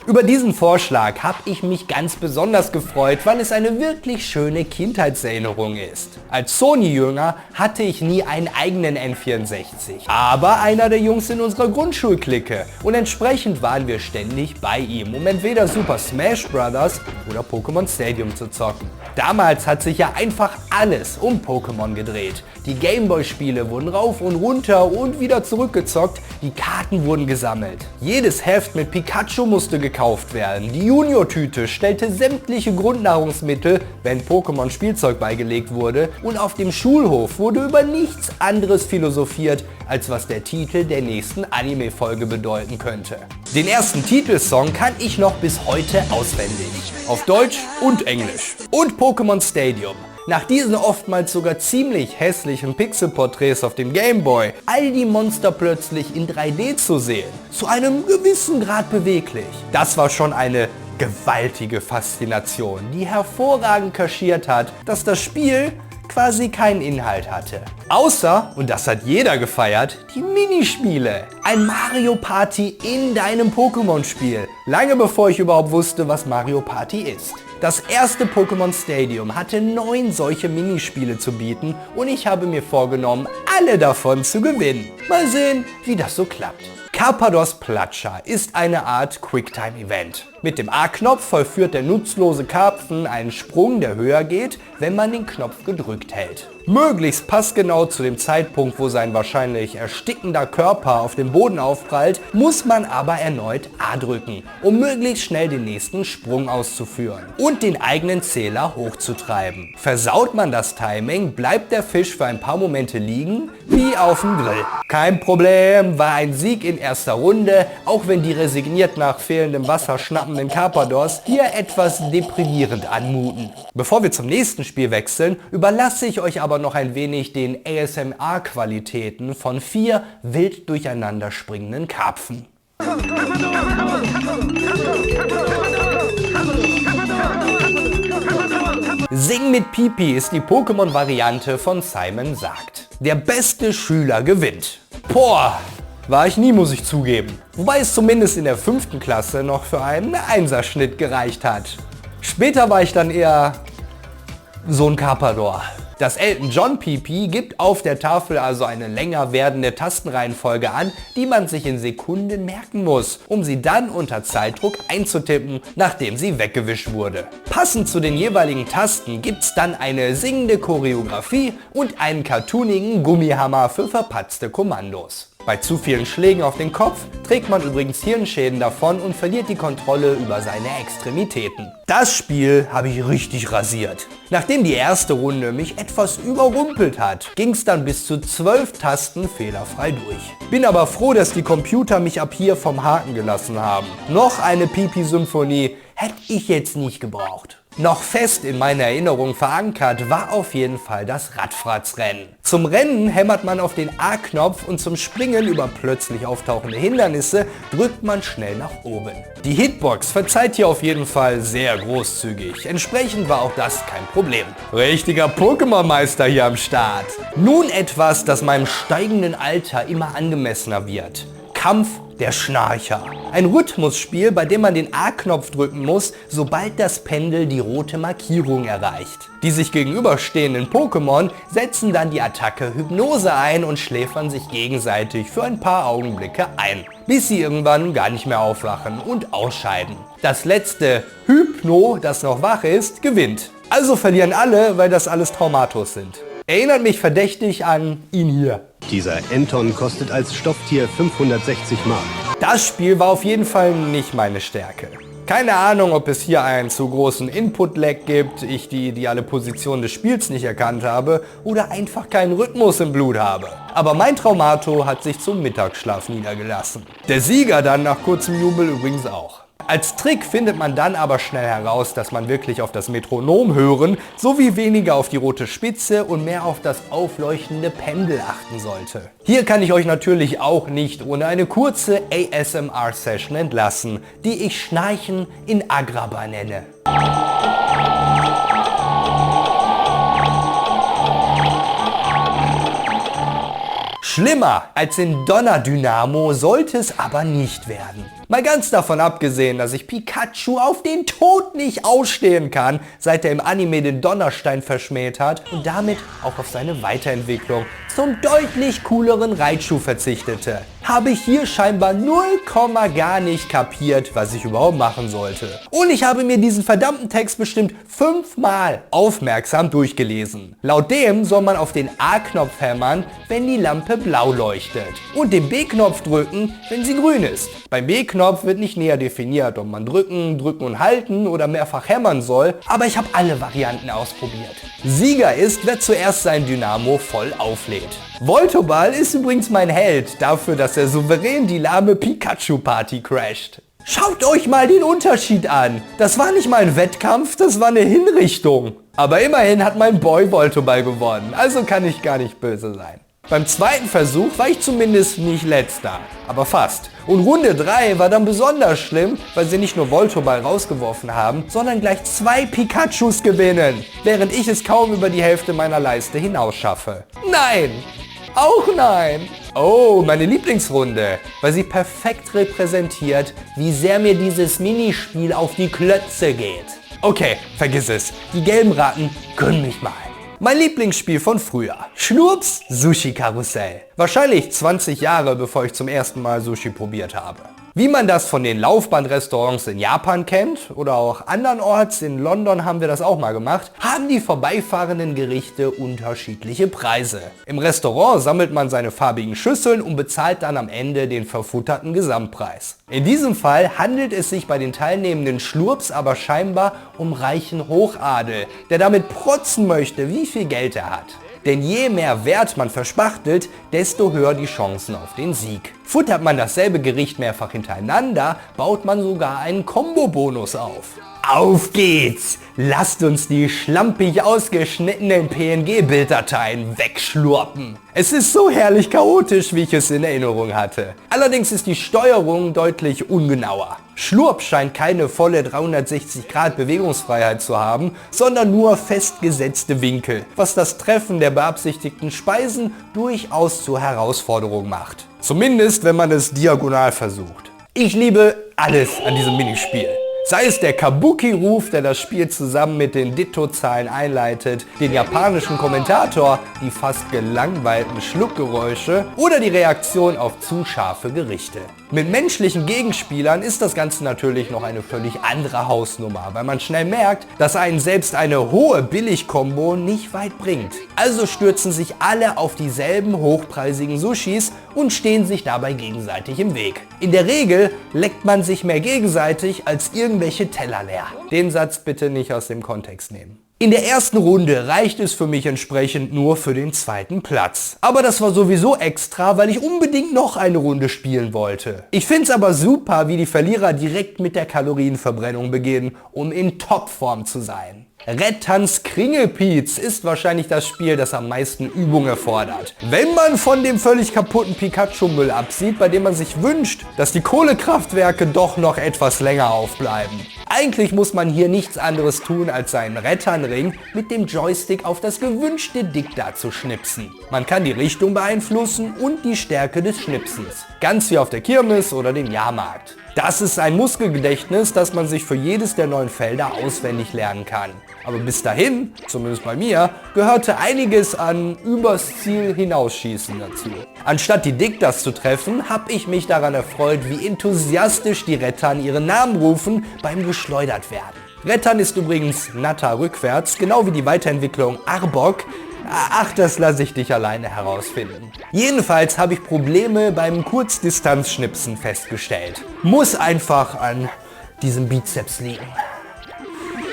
Über diesen Vorschlag habe ich mich ganz besonders gefreut, weil es eine wirklich schöne Kindheitserinnerung ist. Als Sony-Jünger hatte ich nie einen eigenen N64, aber einer der Jungs in unserer Grundschulklicke und entsprechend waren wir ständig bei ihm, um entweder Super Smash Bros. Oder Pokémon Stadium zu zocken. Damals hat sich ja einfach alles um Pokémon gedreht. Die Gameboy-Spiele wurden rauf und runter und wieder zurückgezockt, die Karten wurden gesammelt. Jedes Heft mit Pikachu musste gekauft werden. Die Junior-Tüte stellte sämtliche Grundnahrungsmittel, wenn Pokémon Spielzeug beigelegt wurde, und auf dem Schulhof wurde über nichts anderes philosophiert, als was der Titel der nächsten Anime-Folge bedeuten könnte. Den ersten Titelsong kann ich noch bis heute auswendig. Auf Deutsch und Englisch. Und Pokémon Stadium. Nach diesen oftmals sogar ziemlich hässlichen Pixelporträts auf dem Gameboy, all die Monster plötzlich in 3D zu sehen, zu einem gewissen Grad beweglich. Das war schon eine gewaltige Faszination, die hervorragend kaschiert hat, dass das Spiel quasi keinen Inhalt hatte. Außer, und das hat jeder gefeiert, die Minispiele. Ein Mario Party in deinem Pokémon-Spiel. Lange bevor ich überhaupt wusste, was Mario Party ist. Das erste Pokémon Stadium hatte 9 solche Minispiele zu bieten und ich habe mir vorgenommen, alle davon zu gewinnen. Mal sehen, wie das so klappt. Carpadors Platscher ist eine Art Quicktime-Event. Mit dem A-Knopf vollführt der nutzlose Karpfen einen Sprung, der höher geht, wenn man den Knopf gedrückt hält. Möglichst passgenau zu dem Zeitpunkt, wo sein wahrscheinlich erstickender Körper auf dem Boden aufprallt, muss man aber erneut A drücken, um möglichst schnell den nächsten Sprung auszuführen und den eigenen Zähler hochzutreiben. Versaut man das Timing, bleibt der Fisch für ein paar Momente liegen, wie auf dem Grill. Kein Problem, war ein Sieg in erster Runde, auch wenn die resigniert nach fehlendem Wasser schnappenden Carpadors hier etwas deprimierend anmuten. Bevor wir zum nächsten Spiel wechseln, überlasse ich euch aber noch ein wenig den ASMR-Qualitäten von 4 wild durcheinander springenden Karpfen. Sing mit Pipi ist die Pokémon-Variante von Simon Sagt. Der beste Schüler gewinnt. Boah, war ich nie, muss ich zugeben. Wobei es zumindest in der 5. Klasse noch für einen 1er-Schnitt gereicht hat. Später war ich dann eher so ein Carpador. Das Elton John PP gibt auf der Tafel also eine länger werdende Tastenreihenfolge an, die man sich in Sekunden merken muss, um sie dann unter Zeitdruck einzutippen, nachdem sie weggewischt wurde. Passend zu den jeweiligen Tasten gibt's dann eine singende Choreografie und einen cartoonigen Gummihammer für verpatzte Kommandos. Bei zu vielen Schlägen auf den Kopf trägt man übrigens Hirnschäden davon und verliert die Kontrolle über seine Extremitäten. Das Spiel habe ich richtig rasiert. Nachdem die erste Runde mich etwas überrumpelt hat, ging es dann bis zu 12 Tasten fehlerfrei durch. Bin aber froh, dass die Computer mich ab hier vom Haken gelassen haben. Noch eine Pipi-Symphonie hätte ich jetzt nicht gebraucht. Noch fest in meiner Erinnerung verankert war auf jeden Fall das Radfratzrennen. Zum Rennen hämmert man auf den A-Knopf und zum Springen über plötzlich auftauchende Hindernisse drückt man schnell nach oben. Die Hitbox verzeiht hier auf jeden Fall sehr großzügig. Entsprechend war auch das kein Problem. Richtiger Pokémon-Meister hier am Start. Nun etwas, das meinem steigenden Alter immer angemessener wird. Kampf der Schnarcher. Ein Rhythmusspiel, bei dem man den A-Knopf drücken muss, sobald das Pendel die rote Markierung erreicht. Die sich gegenüberstehenden Pokémon setzen dann die Attacke Hypnose ein und schläfern sich gegenseitig für ein paar Augenblicke ein, bis sie irgendwann gar nicht mehr aufwachen und ausscheiden. Das letzte Hypno, das noch wach ist, gewinnt. Also verlieren alle, weil das alles Traumatos sind. Erinnert mich verdächtig an ihn hier. Dieser Enton kostet als Stofftier 560 Mark. Das Spiel war auf jeden Fall nicht meine Stärke. Keine Ahnung, ob es hier einen zu großen Input-Lag gibt, ich die ideale Position des Spiels nicht erkannt habe oder einfach keinen Rhythmus im Blut habe. Aber mein Traumato hat sich zum Mittagsschlaf niedergelassen. Der Sieger dann nach kurzem Jubel übrigens auch. Als Trick findet man dann aber schnell heraus, dass man wirklich auf das Metronom hören, sowie weniger auf die rote Spitze und mehr auf das aufleuchtende Pendel achten sollte. Hier kann ich euch natürlich auch nicht ohne eine kurze ASMR-Session entlassen, die ich Schnarchen in Agrabah nenne. Schlimmer als in Donnerdynamo sollte es aber nicht werden. Mal ganz davon abgesehen, dass ich Pikachu auf den Tod nicht ausstehen kann, seit er im Anime den Donnerstein verschmäht hat und damit auch auf seine Weiterentwicklung zum deutlich cooleren Raichu verzichtete, habe ich hier scheinbar 0, gar nicht kapiert, was ich überhaupt machen sollte. Und ich habe mir diesen verdammten Text bestimmt 5-mal aufmerksam durchgelesen. Laut dem soll man auf den A-Knopf hämmern, wenn die Lampe blau leuchtet und den B-Knopf drücken, wenn sie grün ist. Beim B-Knopf wird nicht näher definiert, ob man drücken und halten oder mehrfach hämmern soll, aber ich habe alle Varianten ausprobiert. Sieger ist, wer zuerst sein Dynamo voll auflädt. Voltoball ist übrigens mein Held, dafür, dass er souverän die lahme Pikachu-Party crasht. Schaut euch mal den Unterschied an. Das war nicht mal ein Wettkampf, das war eine Hinrichtung. Aber immerhin hat mein Boy Voltoball gewonnen, also kann ich gar nicht böse sein. Beim zweiten Versuch war ich zumindest nicht letzter, aber fast. Und Runde 3 war dann besonders schlimm, weil sie nicht nur Voltoball rausgeworfen haben, sondern gleich 2 Pikachus gewinnen, während ich es kaum über die Hälfte meiner Leiste hinausschaffe. Nein! Auch nein! Oh, meine Lieblingsrunde, weil sie perfekt repräsentiert, wie sehr mir dieses Minispiel auf die Klötze geht. Okay, vergiss es, die gelben Ratten können mich mal. Mein Lieblingsspiel von früher. Schnurps Sushi Karussell. Wahrscheinlich 20 Jahre, bevor ich zum ersten Mal Sushi probiert habe. Wie man das von den Laufbahnrestaurants in Japan kennt oder auch andernorts, in London haben wir das auch mal gemacht, haben die vorbeifahrenden Gerichte unterschiedliche Preise. Im Restaurant sammelt man seine farbigen Schüsseln und bezahlt dann am Ende den verfutterten Gesamtpreis. In diesem Fall handelt es sich bei den teilnehmenden Schlurps aber scheinbar um reichen Hochadel, der damit protzen möchte, wie viel Geld er hat. Denn je mehr Wert man verspachtelt, desto höher die Chancen auf den Sieg. Futtert man dasselbe Gericht mehrfach hintereinander, baut man sogar einen Kombo-Bonus auf. Auf geht's! Lasst uns die schlampig ausgeschnittenen PNG-Bilddateien wegschlurpen. Es ist so herrlich chaotisch, wie ich es in Erinnerung hatte. Allerdings ist die Steuerung deutlich ungenauer. Schlurp scheint keine volle 360° Bewegungsfreiheit zu haben, sondern nur festgesetzte Winkel, was das Treffen der beabsichtigten Speisen durchaus zur Herausforderung macht. Zumindest, wenn man es diagonal versucht. Ich liebe alles an diesem Minispiel. Sei es der Kabuki-Ruf, der das Spiel zusammen mit den Ditto-Zahlen einleitet, den japanischen Kommentator, die fast gelangweilten Schluckgeräusche oder die Reaktion auf zu scharfe Gerichte. Mit menschlichen Gegenspielern ist das Ganze natürlich noch eine völlig andere Hausnummer, weil man schnell merkt, dass einen selbst eine hohe Billig-Kombo nicht weit bringt. Also stürzen sich alle auf dieselben hochpreisigen Sushis und stehen sich dabei gegenseitig im Weg. In der Regel leckt man sich mehr gegenseitig als irgendwelche Teller leer. Den Satz bitte nicht aus dem Kontext nehmen. In der ersten Runde reicht es für mich entsprechend nur für den zweiten Platz. Aber das war sowieso extra, weil ich unbedingt noch eine Runde spielen wollte. Ich find's aber super, wie die Verlierer direkt mit der Kalorienverbrennung beginnen, um in Topform zu sein. Rettans Kringelpiez ist wahrscheinlich das Spiel, das am meisten Übung erfordert. Wenn man von dem völlig kaputten Pikachu-Müll absieht, bei dem man sich wünscht, dass die Kohlekraftwerke doch noch etwas länger aufbleiben. Eigentlich muss man hier nichts anderes tun, als seinen Retternring mit dem Joystick auf das gewünschte Diktat zu schnipsen. Man kann die Richtung beeinflussen und die Stärke des Schnipsens. Ganz wie auf der Kirmes oder dem Jahrmarkt. Das ist ein Muskelgedächtnis, das man sich für jedes der 9 Felder auswendig lernen kann. Aber bis dahin, zumindest bei mir, gehörte einiges an übers Ziel hinausschießen dazu. Anstatt die Diktas zu treffen, habe ich mich daran erfreut, wie enthusiastisch die Rettern ihren Namen rufen beim geschleudert werden. Rettern ist übrigens Natter rückwärts, genau wie die Weiterentwicklung Arbok. Ach, das lasse ich dich alleine herausfinden. Jedenfalls habe ich Probleme beim Kurzdistanzschnipsen festgestellt. Muss einfach an diesem Bizeps liegen.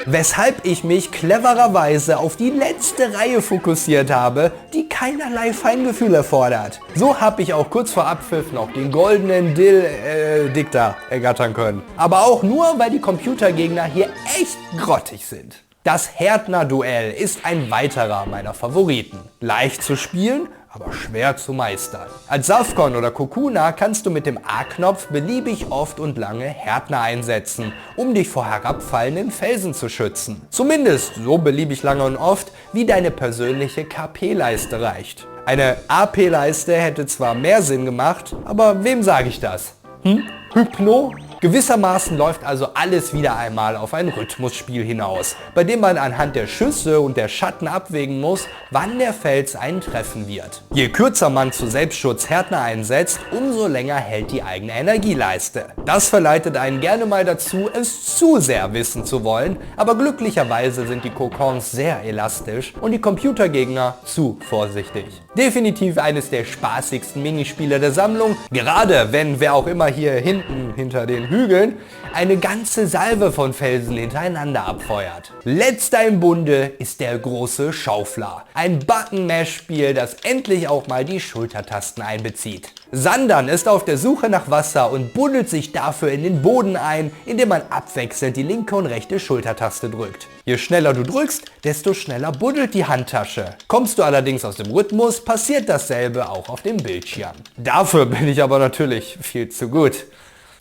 Weshalb ich mich clevererweise auf die letzte Reihe fokussiert habe, die keinerlei Feingefühl erfordert. So habe ich auch kurz vor Abpfiff noch den goldenen Dill-Dicta ergattern können. Aber auch nur, weil die Computergegner hier echt grottig sind. Das Härtner-Duell ist ein weiterer meiner Favoriten. Leicht zu spielen, aber schwer zu meistern. Als Safcon oder Kokuna kannst du mit dem A-Knopf beliebig oft und lange Härtner einsetzen, um dich vor herabfallenden Felsen zu schützen. Zumindest so beliebig lange und oft, wie deine persönliche KP-Leiste reicht. Eine AP-Leiste hätte zwar mehr Sinn gemacht, aber wem sage ich das? Hypno? Gewissermaßen läuft also alles wieder einmal auf ein Rhythmusspiel hinaus, bei dem man anhand der Schüsse und der Schatten abwägen muss, wann der Fels einen treffen wird. Je kürzer man zu Selbstschutz Härtner einsetzt, umso länger hält die eigene Energieleiste. Das verleitet einen gerne mal dazu, es zu sehr wissen zu wollen, aber glücklicherweise sind die Kokons sehr elastisch und die Computergegner zu vorsichtig. Definitiv eines der spaßigsten Minispiele der Sammlung, gerade wenn wer auch immer hier hinten hinter den Hügeln eine ganze Salve von Felsen hintereinander abfeuert. Letzter im Bunde ist der große Schaufler. Ein Button-Mash-Spiel, das endlich auch mal die Schultertasten einbezieht. Sandern ist auf der Suche nach Wasser und buddelt sich dafür in den Boden ein, indem man abwechselnd die linke und rechte Schultertaste drückt. Je schneller du drückst, desto schneller buddelt die Handtasche. Kommst du allerdings aus dem Rhythmus, passiert dasselbe auch auf dem Bildschirm. Dafür bin ich aber natürlich viel zu gut.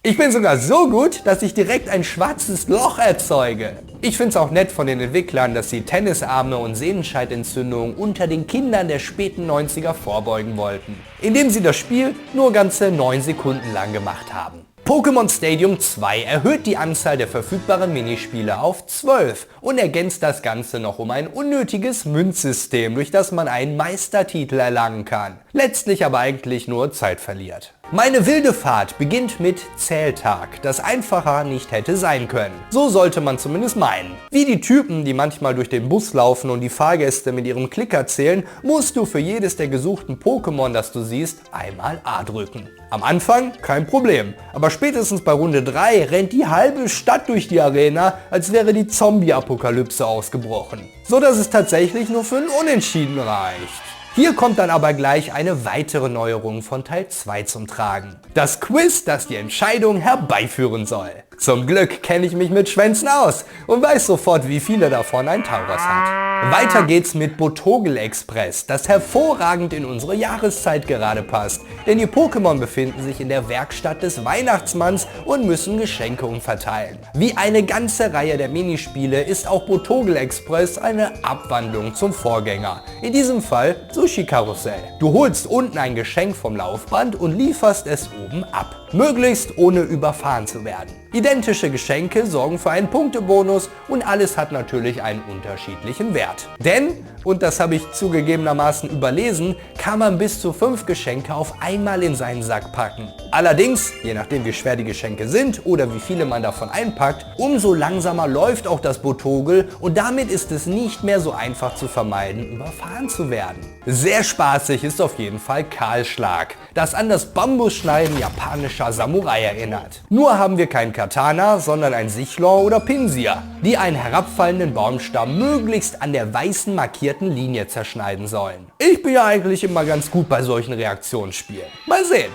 Ich bin sogar so gut, dass ich direkt ein schwarzes Loch erzeuge. Ich finde es auch nett von den Entwicklern, dass sie Tennisarme und Sehnenscheidentzündungen unter den Kindern der späten 90er vorbeugen wollten, indem sie das Spiel nur ganze 9 Sekunden lang gemacht haben. Pokémon Stadium 2 erhöht die Anzahl der verfügbaren Minispiele auf 12 und ergänzt das Ganze noch um ein unnötiges Münzsystem, durch das man einen Meistertitel erlangen kann, letztlich aber eigentlich nur Zeit verliert. Meine wilde Fahrt beginnt mit Zähltag, das einfacher nicht hätte sein können. So sollte man zumindest meinen. Wie die Typen, die manchmal durch den Bus laufen und die Fahrgäste mit ihrem Klicker zählen, musst du für jedes der gesuchten Pokémon, das du siehst, einmal A drücken. Am Anfang kein Problem, aber spätestens bei Runde 3 rennt die halbe Stadt durch die Arena, als wäre die Zombie-Apokalypse ausgebrochen. So dass es tatsächlich nur für ein Unentschieden reicht. Hier kommt dann aber gleich eine weitere Neuerung von Teil 2 zum Tragen. Das Quiz, das die Entscheidung herbeiführen soll. Zum Glück kenne ich mich mit Schwänzen aus und weiß sofort, wie viele davon ein Tauros hat. Weiter geht's mit Botogel Express, das hervorragend in unsere Jahreszeit gerade passt. Denn die Pokémon befinden sich in der Werkstatt des Weihnachtsmanns und müssen Geschenke umverteilen. Wie eine ganze Reihe der Minispiele ist auch Botogel Express eine Abwandlung zum Vorgänger. In diesem Fall Sushi Karussell. Du holst unten ein Geschenk vom Laufband und lieferst es oben ab. Möglichst ohne überfahren zu werden. Identische Geschenke sorgen für einen Punktebonus und alles hat natürlich einen unterschiedlichen Wert. Denn, und das habe ich zugegebenermaßen überlesen, kann man bis zu 5 Geschenke auf einmal in seinen Sack packen. Allerdings, je nachdem wie schwer die Geschenke sind oder wie viele man davon einpackt, umso langsamer läuft auch das Botogel und damit ist es nicht mehr so einfach zu vermeiden, überfahren zu werden. Sehr spaßig ist auf jeden Fall Kahlschlag, das an das Bambusschneiden japanischer Samurai erinnert. Nur haben wir kein Katana, sondern ein Sichlor oder Pinsir, die einen herabfallenden Baumstamm möglichst an der weißen markierten Linie zerschneiden sollen. Ich bin ja eigentlich immer ganz gut bei solchen Reaktionsspielen. Mal sehen.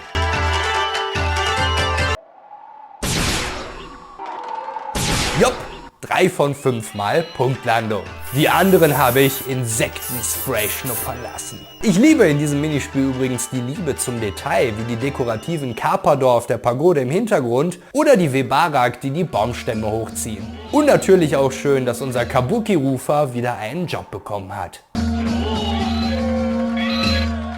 Jupp, 3 von 5 Mal Punktlandung. Die anderen habe ich Insektenspray schnuppern lassen. Ich liebe in diesem Minispiel übrigens die Liebe zum Detail, wie die dekorativen Carpador auf der Pagode im Hintergrund oder die Webarak, die die Baumstämme hochziehen. Und natürlich auch schön, dass unser Kabuki-Rufer wieder einen Job bekommen hat.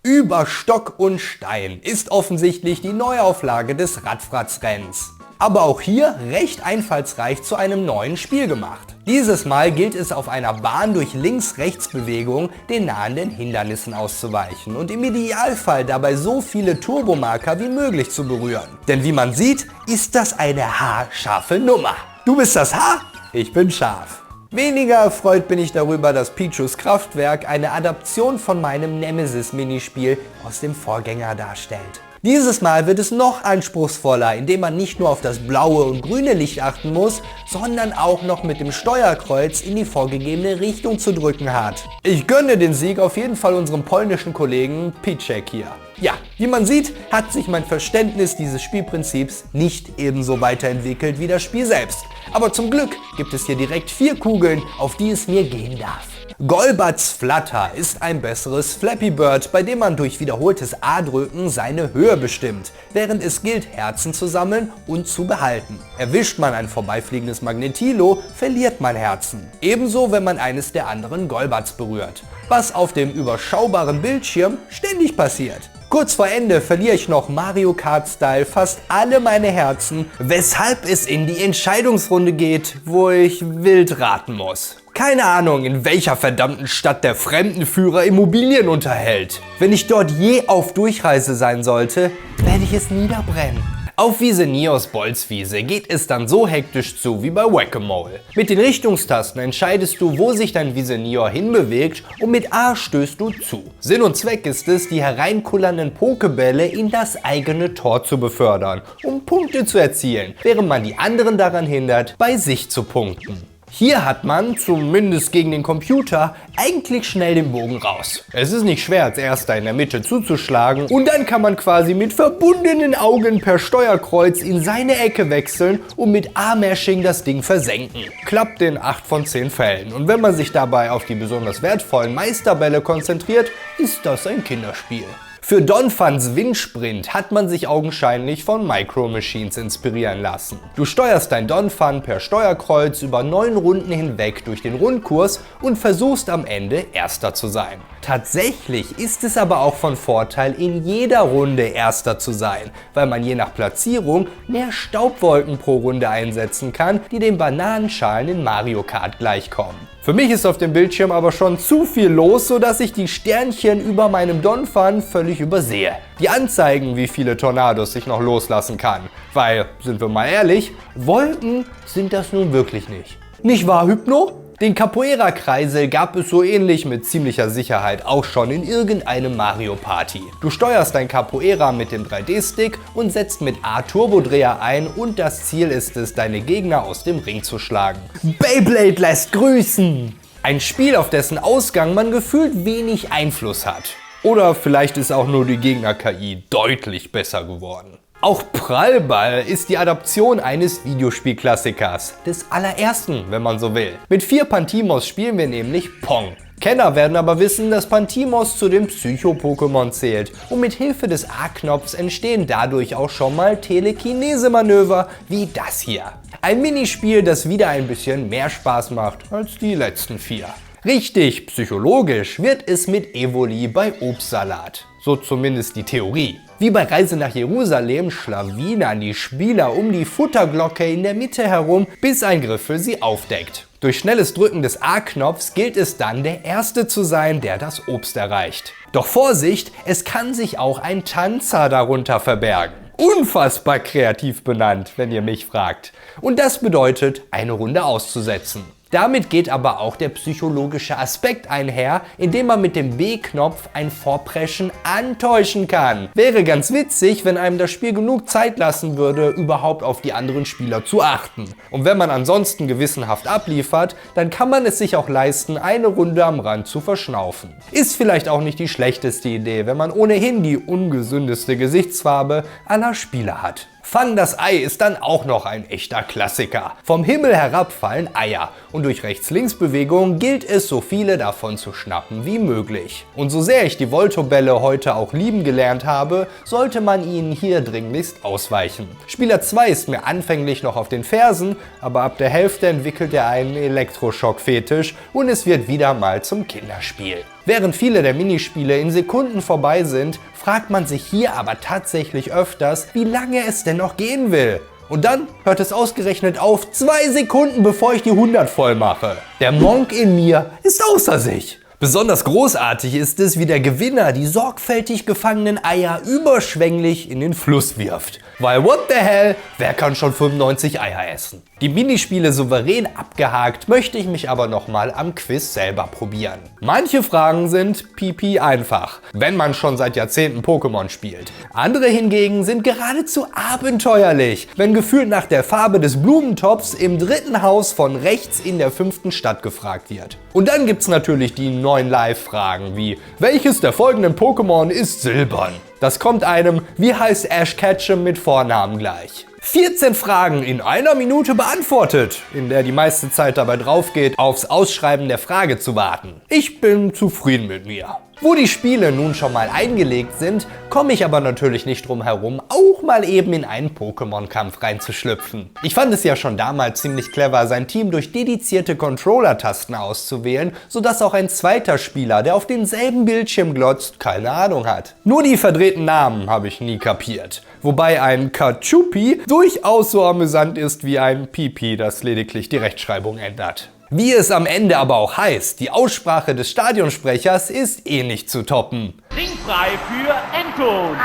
Über Stock und Stein ist offensichtlich die Neuauflage des Radfratz-Rennens. Aber auch hier recht einfallsreich zu einem neuen Spiel gemacht. Dieses Mal gilt es auf einer Bahn durch Links-Rechts-Bewegung den nahenden Hindernissen auszuweichen und im Idealfall dabei so viele Turbomarker wie möglich zu berühren. Denn wie man sieht, ist das eine haarscharfe Nummer. Du bist das Haar, ich bin scharf. Weniger erfreut bin ich darüber, dass Pichus Kraftwerk eine Adaption von meinem Nemesis-Minispiel aus dem Vorgänger darstellt. Dieses Mal wird es noch anspruchsvoller, indem man nicht nur auf das blaue und grüne Licht achten muss, sondern auch noch mit dem Steuerkreuz in die vorgegebene Richtung zu drücken hat. Ich gönne den Sieg auf jeden Fall unserem polnischen Kollegen Picek hier. Ja, wie man sieht, hat sich mein Verständnis dieses Spielprinzips nicht ebenso weiterentwickelt wie das Spiel selbst. Aber zum Glück gibt es hier direkt 4 Kugeln, auf die es mir gehen darf. Golbats Flutter ist ein besseres Flappy Bird, bei dem man durch wiederholtes A-Drücken seine Höhe bestimmt, während es gilt, Herzen zu sammeln und zu behalten. Erwischt man ein vorbeifliegendes Magnetilo, verliert man Herzen. Ebenso, wenn man eines der anderen Golbats berührt, was auf dem überschaubaren Bildschirm ständig passiert. Kurz vor Ende verliere ich noch Mario Kart-Style fast alle meine Herzen, weshalb es in die Entscheidungsrunde geht, wo ich wild raten muss. Keine Ahnung, in welcher verdammten Stadt der Fremdenführer Immobilien unterhält. Wenn ich dort je auf Durchreise sein sollte, werde ich es niederbrennen. Auf Viseniors Bolzwiese geht es dann so hektisch zu wie bei Whack-A-Mole. Mit den Richtungstasten entscheidest du, wo sich dein Visenior hinbewegt und mit A stößt du zu. Sinn und Zweck ist es, die hereinkullernden Pokebälle in das eigene Tor zu befördern, um Punkte zu erzielen, während man die anderen daran hindert, bei sich zu punkten. Hier hat man, zumindest gegen den Computer, eigentlich schnell den Bogen raus. Es ist nicht schwer, als Erster in der Mitte zuzuschlagen und dann kann man quasi mit verbundenen Augen per Steuerkreuz in seine Ecke wechseln und mit A-Mashing das Ding versenken. Klappt in 8 von 10 Fällen und wenn man sich dabei auf die besonders wertvollen Meisterbälle konzentriert, ist das ein Kinderspiel. Für Donphans Windsprint hat man sich augenscheinlich von Micro Machines inspirieren lassen. Du steuerst dein Donphan per Steuerkreuz über 9 Runden hinweg durch den Rundkurs und versuchst am Ende Erster zu sein. Tatsächlich ist es aber auch von Vorteil, in jeder Runde Erster zu sein, weil man je nach Platzierung mehr Staubwolken pro Runde einsetzen kann, die den Bananenschalen in Mario Kart gleichkommen. Für mich ist auf dem Bildschirm aber schon zu viel los, sodass ich die Sternchen über meinem Donphan völlig übersehe. Die anzeigen, wie viele Tornados ich noch loslassen kann. Weil, sind wir mal ehrlich, Wolken sind das nun wirklich nicht. Nicht wahr, Hypno? Den Capoeira-Kreisel gab es so ähnlich mit ziemlicher Sicherheit auch schon in irgendeinem Mario Party. Du steuerst dein Capoeira mit dem 3D-Stick und setzt mit A Turbodreher ein und das Ziel ist es, deine Gegner aus dem Ring zu schlagen. Beyblade lässt grüßen! Ein Spiel, auf dessen Ausgang man gefühlt wenig Einfluss hat. Oder vielleicht ist auch nur die Gegner-KI deutlich besser geworden. Auch Prallball ist die Adaption eines Videospielklassikers, des allerersten, wenn man so will. Mit 4 Pantimos spielen wir nämlich Pong. Kenner werden aber wissen, dass Pantimos zu den Psycho-Pokémon zählt und mit Hilfe des A-Knopfs entstehen dadurch auch schon mal Telekinese-Manöver wie das hier. Ein Minispiel, das wieder ein bisschen mehr Spaß macht als die letzten 4. Richtig psychologisch wird es mit Evoli bei Obstsalat. So zumindest die Theorie. Wie bei Reise nach Jerusalem schlawinern die Spieler um die Futterglocke in der Mitte herum, bis ein Griffel sie aufdeckt. Durch schnelles Drücken des A-Knopfs gilt es dann, der Erste zu sein, der das Obst erreicht. Doch Vorsicht, es kann sich auch ein Tanzer darunter verbergen. Unfassbar kreativ benannt, wenn ihr mich fragt. Und das bedeutet, eine Runde auszusetzen. Damit geht aber auch der psychologische Aspekt einher, indem man mit dem B-Knopf ein Vorpreschen antäuschen kann. Wäre ganz witzig, wenn einem das Spiel genug Zeit lassen würde, überhaupt auf die anderen Spieler zu achten. Und wenn man ansonsten gewissenhaft abliefert, dann kann man es sich auch leisten, eine Runde am Rand zu verschnaufen. Ist vielleicht auch nicht die schlechteste Idee, wenn man ohnehin die ungesündeste Gesichtsfarbe aller Spieler hat. Fang das Ei ist dann auch noch ein echter Klassiker. Vom Himmel herab fallen Eier und durch Rechts-Links-Bewegungen gilt es, so viele davon zu schnappen wie möglich. Und so sehr ich die Voltobälle heute auch lieben gelernt habe, sollte man ihnen hier dringlichst ausweichen. Spieler 2 ist mir anfänglich noch auf den Fersen, aber ab der Hälfte entwickelt er einen Elektroschock-Fetisch und es wird wieder mal zum Kinderspiel. Während viele der Minispiele in Sekunden vorbei sind, fragt man sich hier aber tatsächlich öfters, wie lange es denn noch gehen will. Und dann hört es ausgerechnet auf 2 Sekunden, bevor ich die 100 voll mache. Der Monk in mir ist außer sich. Besonders großartig ist es, wie der Gewinner die sorgfältig gefangenen Eier überschwänglich in den Fluss wirft. Weil what the hell, wer kann schon 95 Eier essen? Die Minispiele souverän abgehakt, möchte ich mich aber nochmal am Quiz selber probieren. Manche Fragen sind pipi einfach, wenn man schon seit Jahrzehnten Pokémon spielt. Andere hingegen sind geradezu abenteuerlich, wenn gefühlt nach der Farbe des Blumentops im 3. Haus von rechts in der 5. Stadt gefragt wird. Und dann gibt's natürlich die neuen Live-Fragen wie, welches der folgenden Pokémon ist silbern? Das kommt einem, wie heißt Ash Ketchum mit Vornamen gleich. 14 Fragen in einer Minute beantwortet, in der die meiste Zeit dabei drauf geht, aufs Ausschreiben der Frage zu warten. Ich bin zufrieden mit mir. Wo die Spiele nun schon mal eingelegt sind, komme ich aber natürlich nicht drum herum, auch mal eben in einen Pokémon-Kampf reinzuschlüpfen. Ich fand es ja schon damals ziemlich clever, sein Team durch dedizierte Controller-Tasten auszuwählen, sodass auch ein zweiter Spieler, der auf denselben Bildschirm glotzt, keine Ahnung hat. Nur die verdrehten Namen habe ich nie kapiert. Wobei ein Kachupi durchaus so amüsant ist wie ein Pipi, das lediglich die Rechtschreibung ändert. Wie es am Ende aber auch heißt, die Aussprache des Stadionsprechers ist eh nicht zu toppen. Ringfrei für Anton.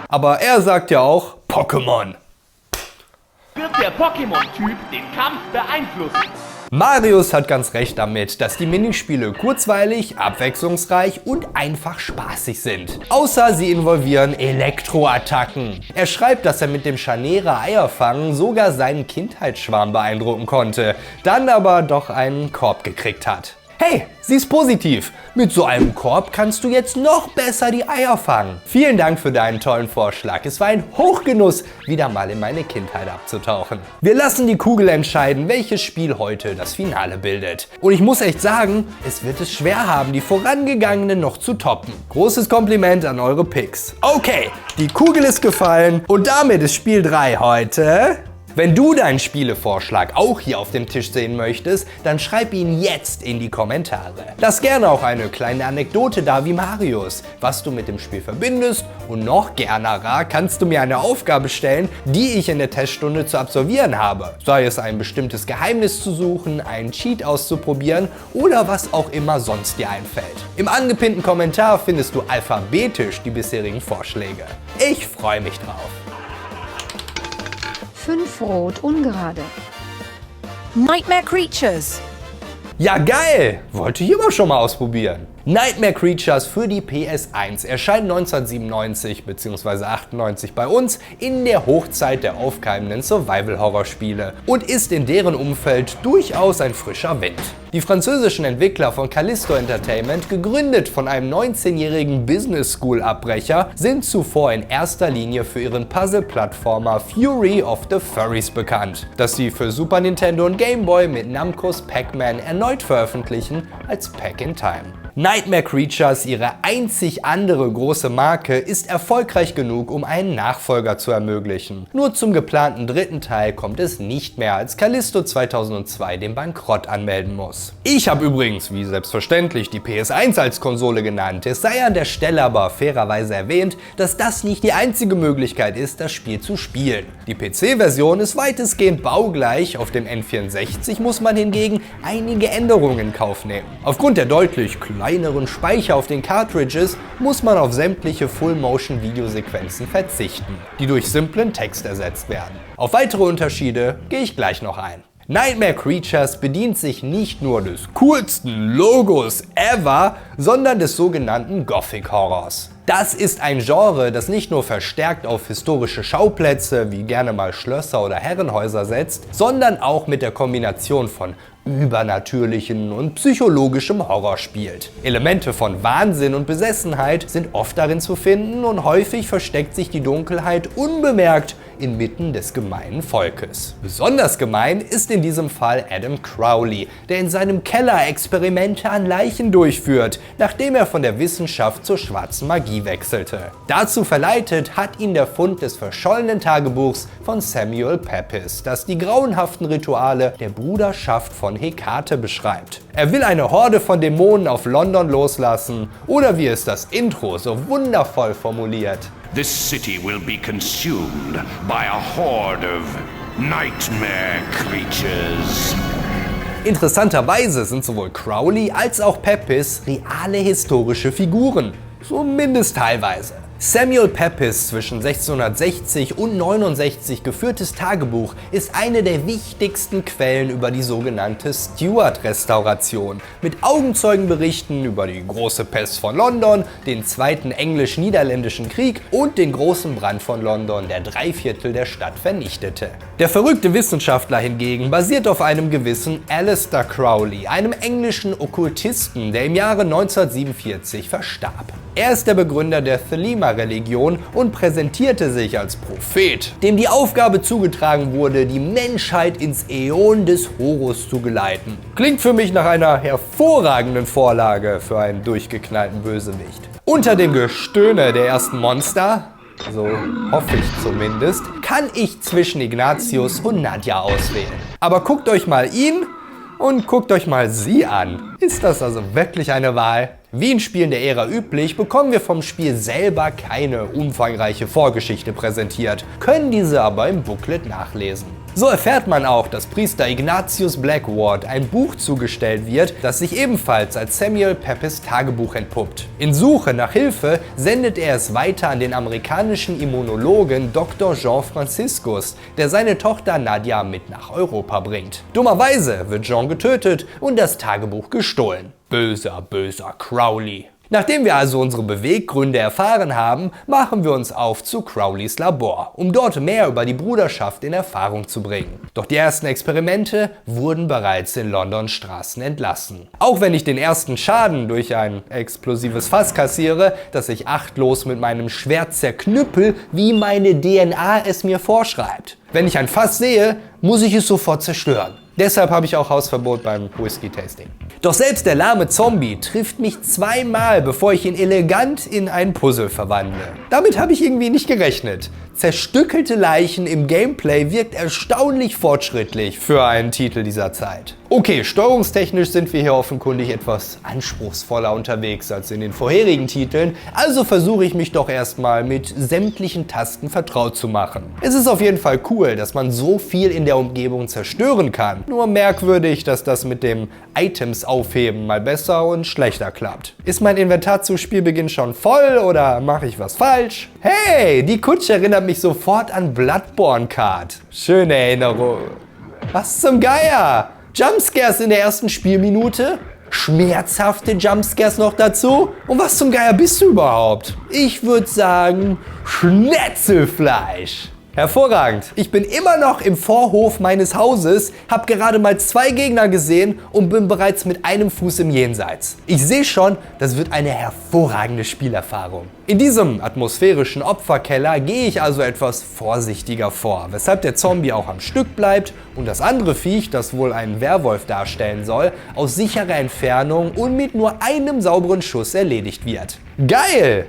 Aber er sagt ja auch Pokémon. Wird der Pokémon-Typ den Kampf beeinflussen? Marius hat ganz recht damit, dass die Minispiele kurzweilig, abwechslungsreich und einfach spaßig sind. Außer sie involvieren Elektroattacken. Er schreibt, dass er mit dem Scharnierer Eierfangen sogar seinen Kindheitsschwarm beeindrucken konnte, dann aber doch einen Korb gekriegt hat. Hey, sie ist positiv. Mit so einem Korb kannst du jetzt noch besser die Eier fangen. Vielen Dank für deinen tollen Vorschlag. Es war ein Hochgenuss, wieder mal in meine Kindheit abzutauchen. Wir lassen die Kugel entscheiden, welches Spiel heute das Finale bildet. Und ich muss echt sagen, es wird es schwer haben, die vorangegangenen noch zu toppen. Großes Kompliment an eure Picks. Okay, die Kugel ist gefallen und damit ist Spiel 3 heute... Wenn du deinen Spielevorschlag auch hier auf dem Tisch sehen möchtest, dann schreib ihn jetzt in die Kommentare. Lass gerne auch eine kleine Anekdote da wie Marius, was du mit dem Spiel verbindest, und noch gernerer kannst du mir eine Aufgabe stellen, die ich in der Teststunde zu absolvieren habe. Sei es ein bestimmtes Geheimnis zu suchen, einen Cheat auszuprobieren oder was auch immer sonst dir einfällt. Im angepinnten Kommentar findest du alphabetisch die bisherigen Vorschläge. Ich freue mich drauf. 5 rot ungerade. Nightmare Creatures. Ja geil! Wollte ich immer schon mal ausprobieren. Nightmare Creatures für die PS1 erscheint 1997 bzw. 98 bei uns in der Hochzeit der aufkeimenden Survival-Horror-Spiele und ist in deren Umfeld durchaus ein frischer Wind. Die französischen Entwickler von Callisto Entertainment, gegründet von einem 19-jährigen Business-School-Abbrecher, sind zuvor in erster Linie für ihren Puzzle-Plattformer Fury of the Furries bekannt, das sie für Super Nintendo und Game Boy mit Namcos Pac-Man erneut veröffentlichen als Pac-in-Time. Nightmare Creatures, ihre einzig andere große Marke, ist erfolgreich genug, um einen Nachfolger zu ermöglichen. Nur zum geplanten 3. Teil kommt es nicht mehr, als Callisto 2002 den Bankrott anmelden muss. Ich habe übrigens, wie selbstverständlich, die PS1 als Konsole genannt. Es sei an der Stelle aber fairerweise erwähnt, dass das nicht die einzige Möglichkeit ist, das Spiel zu spielen. Die PC-Version ist weitestgehend baugleich, auf dem N64 muss man hingegen einige Änderungen in Kauf nehmen. Aufgrund der deutlich kleineren Speicher auf den Cartridges muss man auf sämtliche Full-Motion-Videosequenzen verzichten, die durch simplen Text ersetzt werden. Auf weitere Unterschiede gehe ich gleich noch ein. Nightmare Creatures bedient sich nicht nur des coolsten Logos ever, sondern des sogenannten Gothic Horrors. Das ist ein Genre, das nicht nur verstärkt auf historische Schauplätze wie gerne mal Schlösser oder Herrenhäuser setzt, sondern auch mit der Kombination von übernatürlichen und psychologischem Horror spielt. Elemente von Wahnsinn und Besessenheit sind oft darin zu finden und häufig versteckt sich die Dunkelheit unbemerkt inmitten des gemeinen Volkes. Besonders gemein ist in diesem Fall Adam Crowley, der in seinem Keller Experimente an Leichen durchführt, nachdem er von der Wissenschaft zur schwarzen Magie wechselte. Dazu verleitet hat ihn der Fund des verschollenen Tagebuchs von Samuel Pepys, das die grauenhaften Rituale der Bruderschaft von Hekate beschreibt. Er will eine Horde von Dämonen auf London loslassen, oder wie es das Intro so wundervoll formuliert: This city will be consumed by a horde of nightmare creatures. Interessanterweise sind sowohl Crowley als auch Pepys reale historische Figuren, zumindest teilweise. Samuel Pepys' zwischen 1660 und 69 geführtes Tagebuch ist eine der wichtigsten Quellen über die sogenannte Stuart-Restauration, mit Augenzeugenberichten über die große Pest von London, den Zweiten Englisch-Niederländischen Krieg und den großen Brand von London, der 3/4 der Stadt vernichtete. Der verrückte Wissenschaftler hingegen basiert auf einem gewissen Aleister Crowley, einem englischen Okkultisten, der im Jahre 1947 verstarb. Er ist der Begründer der Thelema-Religion und präsentierte sich als Prophet, dem die Aufgabe zugetragen wurde, die Menschheit ins Äon des Horus zu geleiten. Klingt für mich nach einer hervorragenden Vorlage für einen durchgeknallten Bösewicht. Unter dem Gestöhne der ersten Monster, so hoffe ich zumindest, kann ich zwischen Ignatius und Nadja auswählen. Aber guckt euch mal ihn und guckt euch mal sie an. Ist das also wirklich eine Wahl? Wie in Spielen der Ära üblich, bekommen wir vom Spiel selber keine umfangreiche Vorgeschichte präsentiert, können diese aber im Booklet nachlesen. So erfährt man auch, dass Priester Ignatius Blackward ein Buch zugestellt wird, das sich ebenfalls als Samuel Pepys Tagebuch entpuppt. In Suche nach Hilfe sendet er es weiter an den amerikanischen Immunologen Dr. Jean Franciscus, der seine Tochter Nadja mit nach Europa bringt. Dummerweise wird Jean getötet und das Tagebuch gestohlen. Böser, böser Crowley. Nachdem wir also unsere Beweggründe erfahren haben, machen wir uns auf zu Crowleys Labor, um dort mehr über die Bruderschaft in Erfahrung zu bringen. Doch die ersten Experimente wurden bereits in Londons Straßen entlassen. Auch wenn ich den ersten Schaden durch ein explosives Fass kassiere, das ich achtlos mit meinem Schwert zerknüppel, wie meine DNA es mir vorschreibt. Wenn ich ein Fass sehe, muss ich es sofort zerstören. Deshalb habe ich auch Hausverbot beim Whisky-Tasting. Doch selbst der lahme Zombie trifft mich zweimal, bevor ich ihn elegant in ein Puzzle verwandle. Damit habe ich irgendwie nicht gerechnet. Zerstückelte Leichen im Gameplay wirkt erstaunlich fortschrittlich für einen Titel dieser Zeit. Okay, steuerungstechnisch sind wir hier offenkundig etwas anspruchsvoller unterwegs als in den vorherigen Titeln, also versuche ich mich doch erstmal mit sämtlichen Tasten vertraut zu machen. Es ist auf jeden Fall cool, dass man so viel in der Umgebung zerstören kann. Nur merkwürdig, dass das mit dem Items aufheben mal besser und schlechter klappt. Ist mein Inventar zu Spielbeginn schon voll oder mache ich was falsch? Hey, die Kutsche erinnert mich sofort an Bloodborne Kart. Schöne Erinnerung. Was zum Geier? Jumpscares in der ersten Spielminute? Schmerzhafte Jumpscares noch dazu? Und was zum Geier bist du überhaupt? Ich würde sagen, Schnetzelfleisch. Hervorragend. Ich bin immer noch im Vorhof meines Hauses, habe gerade mal 2 Gegner gesehen und bin bereits mit einem Fuß im Jenseits. Ich sehe schon, das wird eine hervorragende Spielerfahrung. In diesem atmosphärischen Opferkeller gehe ich also etwas vorsichtiger vor, weshalb der Zombie auch am Stück bleibt und das andere Viech, das wohl einen Werwolf darstellen soll, aus sicherer Entfernung und mit nur einem sauberen Schuss erledigt wird. Geil!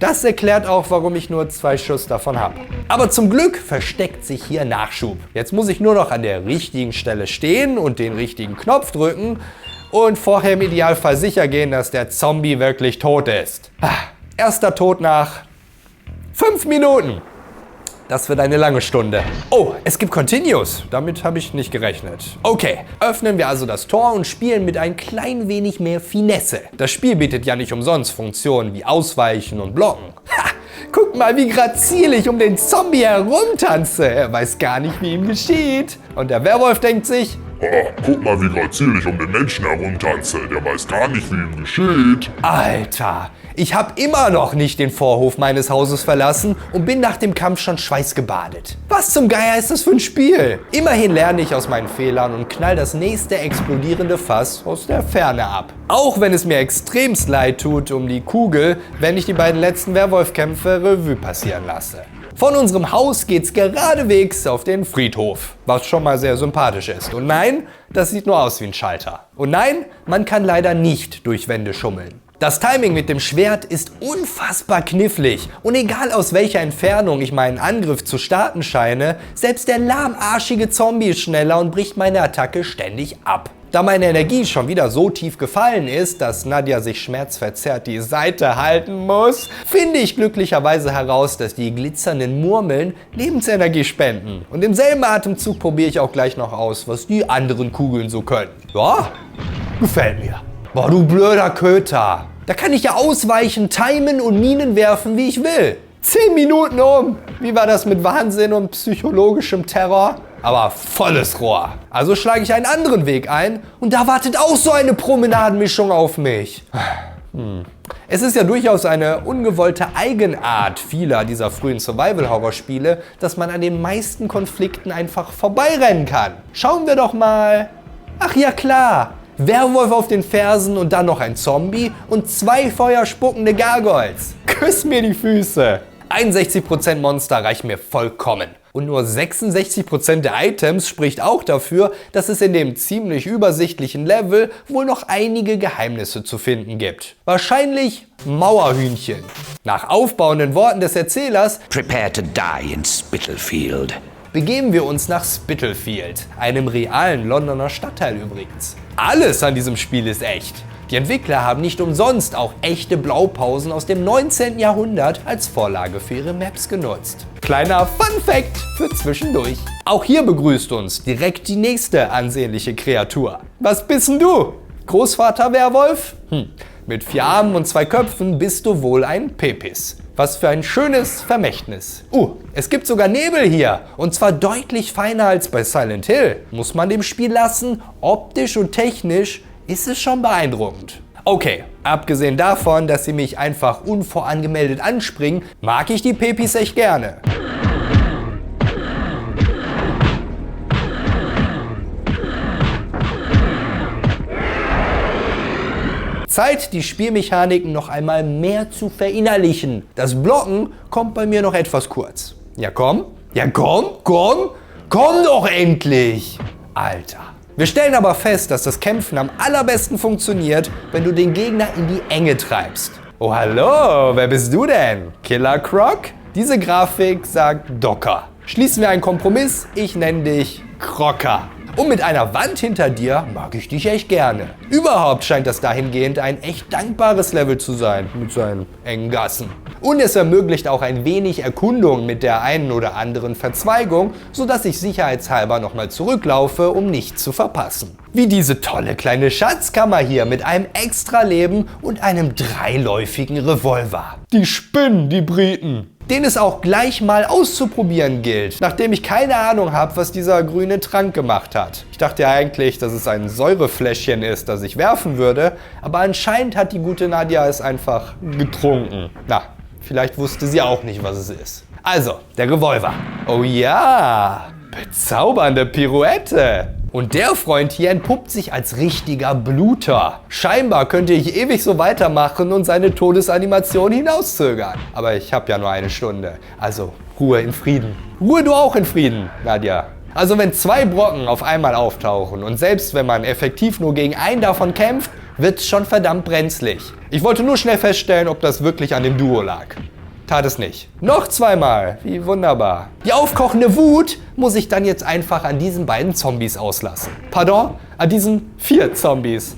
Das erklärt auch, warum ich nur 2 Schuss davon habe. Aber zum Glück versteckt sich hier Nachschub. Jetzt muss ich nur noch an der richtigen Stelle stehen und den richtigen Knopf drücken und vorher im Idealfall sicher gehen, dass der Zombie wirklich tot ist. Erster Tod nach 5 Minuten. Das wird eine lange Stunde. Oh, es gibt Continues. Damit habe ich nicht gerechnet. Okay, öffnen wir also das Tor und spielen mit ein klein wenig mehr Finesse. Das Spiel bietet ja nicht umsonst Funktionen wie Ausweichen und Blocken. Ha! Guck mal, wie grazil ich um den Zombie herumtanze. Er weiß gar nicht, wie ihm geschieht. Und der Werwolf denkt sich, guck mal, wie grazil ich um den Menschen herumtanze. Der weiß gar nicht, wie ihm geschieht. Alter, ich habe immer noch nicht den Vorhof meines Hauses verlassen und bin nach dem Kampf schon schweißgebadet. Was zum Geier ist das für ein Spiel? Immerhin lerne ich aus meinen Fehlern und knall das nächste explodierende Fass aus der Ferne ab. Auch wenn es mir extremst leid tut um die Kugel, wenn ich die beiden letzten Werwolfkämpfe Revue passieren lasse. Von unserem Haus geht's geradewegs auf den Friedhof, was schon mal sehr sympathisch ist. Und nein, das sieht nur aus wie ein Schalter. Und nein, man kann leider nicht durch Wände schummeln. Das Timing mit dem Schwert ist unfassbar knifflig und egal aus welcher Entfernung ich meinen Angriff zu starten scheine, selbst der lahmarschige Zombie ist schneller und bricht meine Attacke ständig ab. Da meine Energie schon wieder so tief gefallen ist, dass Nadja sich schmerzverzerrt die Seite halten muss, finde ich glücklicherweise heraus, dass die glitzernden Murmeln Lebensenergie spenden. Und im selben Atemzug probiere ich auch gleich noch aus, was die anderen Kugeln so können. Ja, gefällt mir. Boah, du blöder Köter. Da kann ich ja ausweichen, timen und Minen werfen, wie ich will. 10 Minuten um. Wie war das mit Wahnsinn und psychologischem Terror? Aber volles Rohr. Also schlage ich einen anderen Weg ein und da wartet auch so eine Promenadenmischung auf mich. Es ist ja durchaus eine ungewollte Eigenart vieler dieser frühen Survival-Horror-Spiele, dass man an den meisten Konflikten einfach vorbeirennen kann. Schauen wir doch mal. Ach ja klar, Werwolf auf den Fersen und dann noch ein Zombie und 2 feuerspuckende Gargoyles. Küss mir die Füße. 61% Monster reicht mir vollkommen. Und nur 66% der Items spricht auch dafür, dass es in dem ziemlich übersichtlichen Level wohl noch einige Geheimnisse zu finden gibt. Wahrscheinlich Mauerhühnchen. Nach aufbauenden Worten des Erzählers Prepare to die in Spitalfield. begeben wir uns nach Spitalfield, einem realen Londoner Stadtteil übrigens. Alles an diesem Spiel ist echt. Die Entwickler haben nicht umsonst auch echte Blaupausen aus dem 19. Jahrhundert als Vorlage für ihre Maps genutzt. Kleiner Fun-Fact für zwischendurch. Auch hier begrüßt uns direkt die nächste ansehnliche Kreatur. Was bist denn du? Großvater Werwolf? Mit 4 Armen und 2 Köpfen bist du wohl ein Pepis. Was für ein schönes Vermächtnis. Es gibt sogar Nebel hier. Und zwar deutlich feiner als bei Silent Hill. Muss man dem Spiel lassen. Optisch und technisch ist es schon beeindruckend. Okay, abgesehen davon, dass sie mich einfach unvorangemeldet anspringen, mag ich die Pepis echt gerne. Zeit, die Spielmechaniken noch einmal mehr zu verinnerlichen. Das Blocken kommt bei mir noch etwas kurz. Ja komm, komm doch endlich! Alter. Wir stellen aber fest, dass das Kämpfen am allerbesten funktioniert, wenn du den Gegner in die Enge treibst. Oh hallo, wer bist du denn? Killer Croc? Diese Grafik sagt Docker. Schließen wir einen Kompromiss, ich nenne dich Crocker. Und mit einer Wand hinter dir mag ich dich echt gerne. Überhaupt scheint das dahingehend ein echt dankbares Level zu sein, mit seinen engen Gassen. Und es ermöglicht auch ein wenig Erkundung mit der einen oder anderen Verzweigung, sodass ich sicherheitshalber nochmal zurücklaufe, um nichts zu verpassen. Wie diese tolle kleine Schatzkammer hier mit einem Extra-Leben und einem 3-läufigen Revolver. Die spinnen, die Briten. Den es auch gleich mal auszuprobieren gilt, nachdem ich keine Ahnung habe, was dieser grüne Trank gemacht hat. Ich dachte ja eigentlich, dass es ein Säurefläschchen ist, das ich werfen würde, aber anscheinend hat die gute Nadja es einfach getrunken. Na, vielleicht wusste sie auch nicht, was es ist. Also, der Revolver. Oh ja, bezaubernde Pirouette. Und der Freund hier entpuppt sich als richtiger Bluter. Scheinbar könnte ich ewig so weitermachen und seine Todesanimation hinauszögern. Aber ich habe ja nur eine Stunde. Also Ruhe in Frieden. Ruhe du auch in Frieden, Nadja. Also wenn 2 Brocken auf einmal auftauchen und selbst wenn man effektiv nur gegen einen davon kämpft, wird's schon verdammt brenzlig. Ich wollte nur schnell feststellen, ob das wirklich an dem Duo lag. Tat es nicht. Noch 2-mal. Wie wunderbar. Die aufkochende Wut muss ich dann jetzt einfach an diesen beiden Zombies auslassen. Pardon? An diesen 4 Zombies.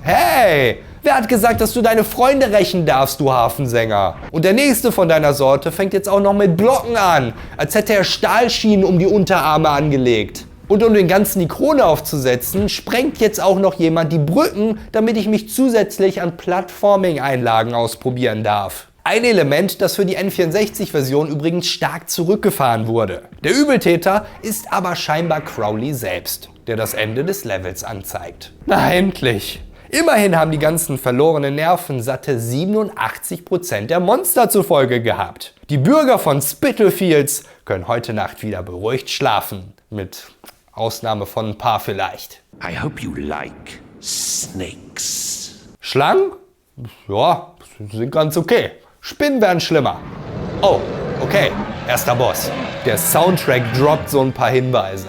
Hey! Wer hat gesagt, dass du deine Freunde rächen darfst, du Hafensänger? Und der nächste von deiner Sorte fängt jetzt auch noch mit Blocken an, als hätte er Stahlschienen um die Unterarme angelegt. Und um den ganzen die Krone aufzusetzen, sprengt jetzt auch noch jemand die Brücken, damit ich mich zusätzlich an Plattforming-Einlagen ausprobieren darf. Ein Element, das für die N64-Version übrigens stark zurückgefahren wurde. Der Übeltäter ist aber scheinbar Crowley selbst, der das Ende des Levels anzeigt. Na endlich! Immerhin haben die ganzen verlorenen Nerven satte 87% der Monster zur Folge gehabt. Die Bürger von Spitalfields können heute Nacht wieder beruhigt schlafen. Mit Ausnahme von ein paar vielleicht. I hope you like snakes. Schlangen? Ja, sind ganz okay. Spinnen wären schlimmer. Oh, okay, erster Boss. Der Soundtrack droppt so ein paar Hinweise.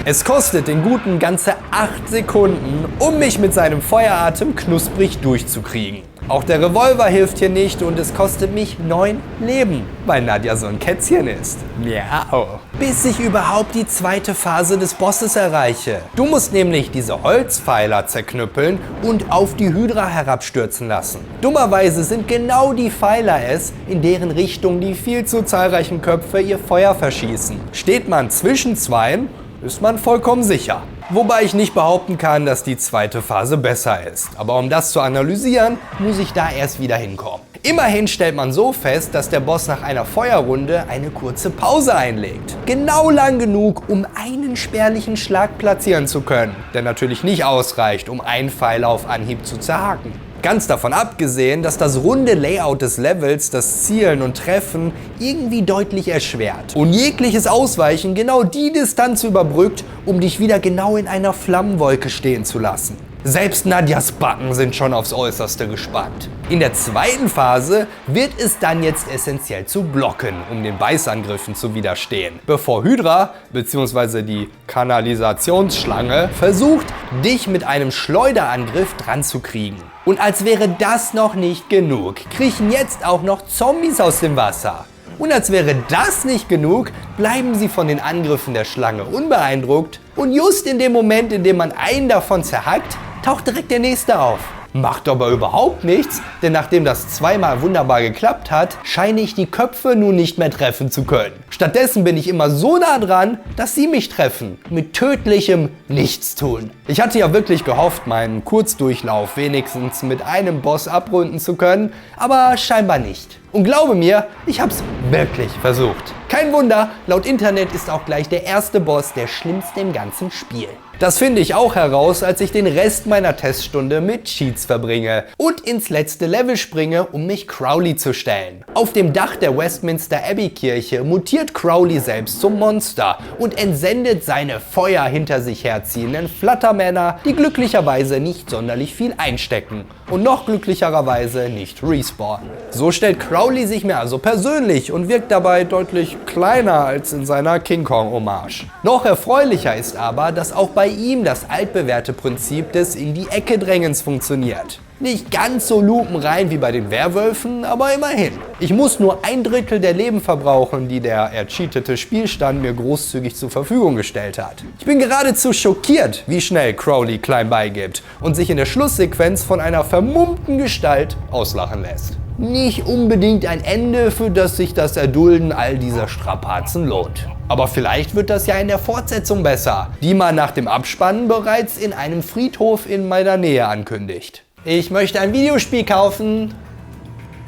Es kostet den Guten ganze 8 Sekunden, um mich mit seinem Feueratem knusprig durchzukriegen. Auch der Revolver hilft hier nicht und es kostet mich 9 Leben, weil Nadja so ein Kätzchen ist. Miau. bis ich überhaupt die zweite Phase des Bosses erreiche. Du musst nämlich diese Holzpfeiler zerknüppeln und auf die Hydra herabstürzen lassen. Dummerweise sind genau die Pfeiler es, in deren Richtung die viel zu zahlreichen Köpfe ihr Feuer verschießen. Steht man zwischen zweien, ist man vollkommen sicher. Wobei ich nicht behaupten kann, dass die zweite Phase besser ist. Aber um das zu analysieren, muss ich da erst wieder hinkommen. Immerhin stellt man so fest, dass der Boss nach einer Feuerrunde eine kurze Pause einlegt. Genau lang genug, um einen spärlichen Schlag platzieren zu können, der natürlich nicht ausreicht, um einen Pfeiler auf Anhieb zu zerhaken. Ganz davon abgesehen, dass das runde Layout des Levels das Zielen und Treffen irgendwie deutlich erschwert und jegliches Ausweichen genau die Distanz überbrückt, um dich wieder genau in einer Flammenwolke stehen zu lassen. Selbst Nadias Backen sind schon aufs Äußerste gespannt. In der zweiten Phase wird es dann jetzt essentiell zu blocken, um den Beißangriffen zu widerstehen, bevor Hydra bzw. die Kanalisationsschlange versucht, dich mit einem Schleuderangriff dran zu kriegen. Und als wäre das noch nicht genug, kriechen jetzt auch noch Zombies aus dem Wasser. Und als wäre das nicht genug, bleiben sie von den Angriffen der Schlange unbeeindruckt. Und just in dem Moment, in dem man einen davon zerhackt, taucht direkt der nächste auf. Macht aber überhaupt nichts, denn nachdem das zweimal wunderbar geklappt hat, scheine ich die Köpfe nun nicht mehr treffen zu können. Stattdessen bin ich immer so nah dran, dass sie mich treffen, mit tödlichem Nichtstun. Ich hatte ja wirklich gehofft, meinen Kurzdurchlauf wenigstens mit einem Boss abrunden zu können, aber scheinbar nicht. Und glaube mir, ich hab's wirklich versucht. Kein Wunder, laut Internet ist auch gleich der erste Boss der schlimmste im ganzen Spiel. Das finde ich auch heraus, als ich den Rest meiner Teststunde mit Cheats verbringe und ins letzte Level springe, um mich Crowley zu stellen. Auf dem Dach der Westminster Abbey Kirche mutiert Crowley selbst zum Monster und entsendet seine Feuer hinter sich herziehenden Flattermänner, die glücklicherweise nicht sonderlich viel einstecken und noch glücklicherweise nicht respawnen. So stellt Crowley sich mir also persönlich und wirkt dabei deutlich kleiner als in seiner King Kong Hommage. Noch erfreulicher ist aber, dass auch bei ihm das altbewährte Prinzip des in die Ecke Drängens funktioniert. Nicht ganz so lupenrein wie bei den Werwölfen, aber immerhin. Ich muss nur 1/3 der Leben verbrauchen, die der ercheatete Spielstand mir großzügig zur Verfügung gestellt hat. Ich bin geradezu schockiert, wie schnell Crowley klein beigibt und sich in der Schlusssequenz von einer vermummten Gestalt auslachen lässt. Nicht unbedingt ein Ende, für das sich das Erdulden all dieser Strapazen lohnt. Aber vielleicht wird das ja in der Fortsetzung besser, die man nach dem Abspannen bereits in einem Friedhof in meiner Nähe ankündigt. Ich möchte ein Videospiel kaufen.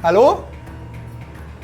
Hallo?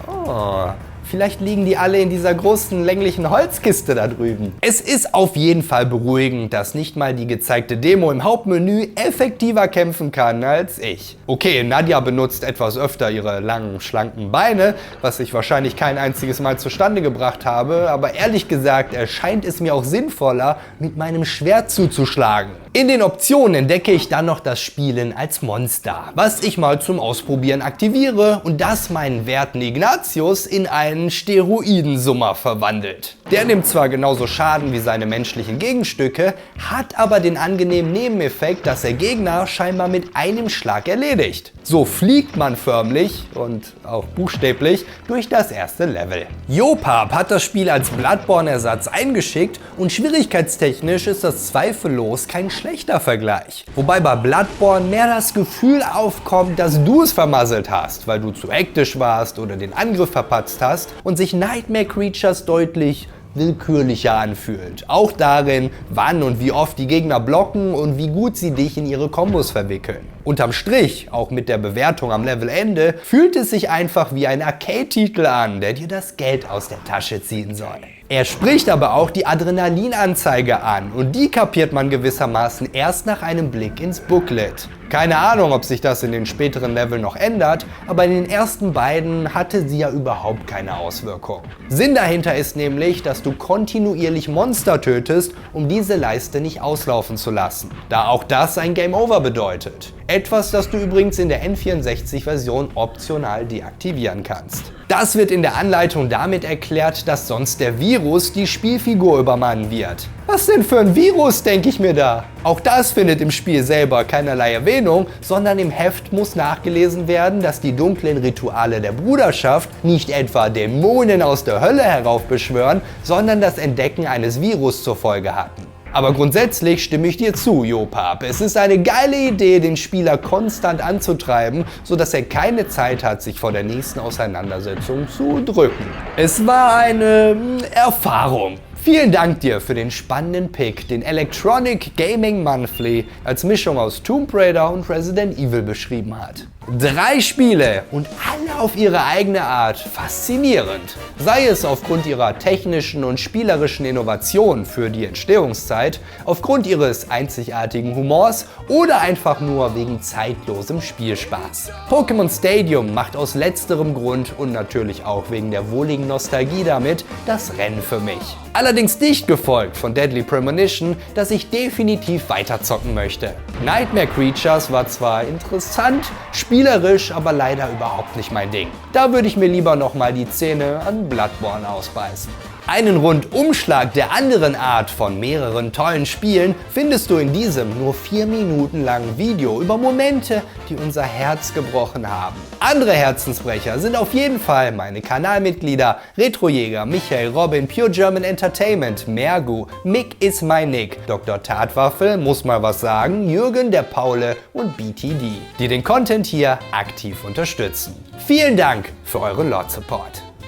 Oh, vielleicht liegen die alle in dieser großen länglichen Holzkiste da drüben. Es ist auf jeden Fall beruhigend, dass nicht mal die gezeigte Demo im Hauptmenü effektiver kämpfen kann als ich. Okay, Nadia benutzt etwas öfter ihre langen, schlanken Beine, was ich wahrscheinlich kein einziges Mal zustande gebracht habe, aber ehrlich gesagt erscheint es mir auch sinnvoller, mit meinem Schwert zuzuschlagen. In den Optionen entdecke ich dann noch das Spielen als Monster, was ich mal zum Ausprobieren aktiviere und das meinen werten Ignatius in einen Steroidensummer verwandelt. Der nimmt zwar genauso Schaden wie seine menschlichen Gegenstücke, hat aber den angenehmen Nebeneffekt, dass er Gegner scheinbar mit einem Schlag erledigt. So fliegt man förmlich und auch buchstäblich durch das erste Level. Yopap hat das Spiel als Bloodborne-Ersatz eingeschickt und schwierigkeitstechnisch ist das zweifellos kein schlechter Vergleich. Wobei bei Bloodborne mehr das Gefühl aufkommt, dass du es vermasselt hast, weil du zu hektisch warst oder den Angriff verpatzt hast und sich Nightmare Creatures deutlich willkürlicher anfühlt. Auch darin, wann und wie oft die Gegner blocken und wie gut sie dich in ihre Kombos verwickeln. Unterm Strich, auch mit der Bewertung am Levelende, fühlt es sich einfach wie ein Arcade-Titel an, der dir das Geld aus der Tasche ziehen soll. Er spricht aber auch die Adrenalinanzeige an und die kapiert man gewissermaßen erst nach einem Blick ins Booklet. Keine Ahnung, ob sich das in den späteren Leveln noch ändert, aber in den ersten beiden hatte sie ja überhaupt keine Auswirkung. Sinn dahinter ist nämlich, dass du kontinuierlich Monster tötest, um diese Leiste nicht auslaufen zu lassen, da auch das ein Game Over bedeutet. Etwas, das du übrigens in der N64-Version optional deaktivieren kannst. Das wird in der Anleitung damit erklärt, dass sonst der Virus die Spielfigur übermannen wird. Was denn für ein Virus, denke ich mir da? Auch das findet im Spiel selber keinerlei Erwähnung, sondern im Heft muss nachgelesen werden, dass die dunklen Rituale der Bruderschaft nicht etwa Dämonen aus der Hölle heraufbeschwören, sondern das Entdecken eines Virus zur Folge hatten. Aber grundsätzlich stimme ich dir zu, Jopap. Es ist eine geile Idee, den Spieler konstant anzutreiben, sodass er keine Zeit hat, sich vor der nächsten Auseinandersetzung zu drücken. Es war eine Erfahrung. Vielen Dank dir für den spannenden Pick, den Electronic Gaming Monthly als Mischung aus Tomb Raider und Resident Evil beschrieben hat. 3 Spiele und alle auf ihre eigene Art faszinierend. Sei es aufgrund ihrer technischen und spielerischen Innovation für die Entstehungszeit, aufgrund ihres einzigartigen Humors oder einfach nur wegen zeitlosem Spielspaß. Pokémon Stadium macht aus letzterem Grund und natürlich auch wegen der wohligen Nostalgie damit das Rennen für mich. Allerdings dicht gefolgt von Deadly Premonition, das ich definitiv weiterzocken möchte. Nightmare Creatures war zwar interessant, spielerisch, aber leider überhaupt nicht mein Ding. Da würde ich mir lieber nochmal die Zähne an Bloodborne ausbeißen. Einen Rundumschlag der anderen Art von mehreren tollen Spielen findest du in diesem nur 4 Minuten langen Video über Momente, die unser Herz gebrochen haben. Andere Herzensbrecher sind auf jeden Fall meine Kanalmitglieder Retrojäger, Michael, Robin, Pure German Entertainment, Mergu, Mick is my Nick, Dr. Tatwaffe, muss mal was sagen, Jürgen, der Paule und BTD, die den Content hier aktiv unterstützen. Vielen Dank für euren Lord Support.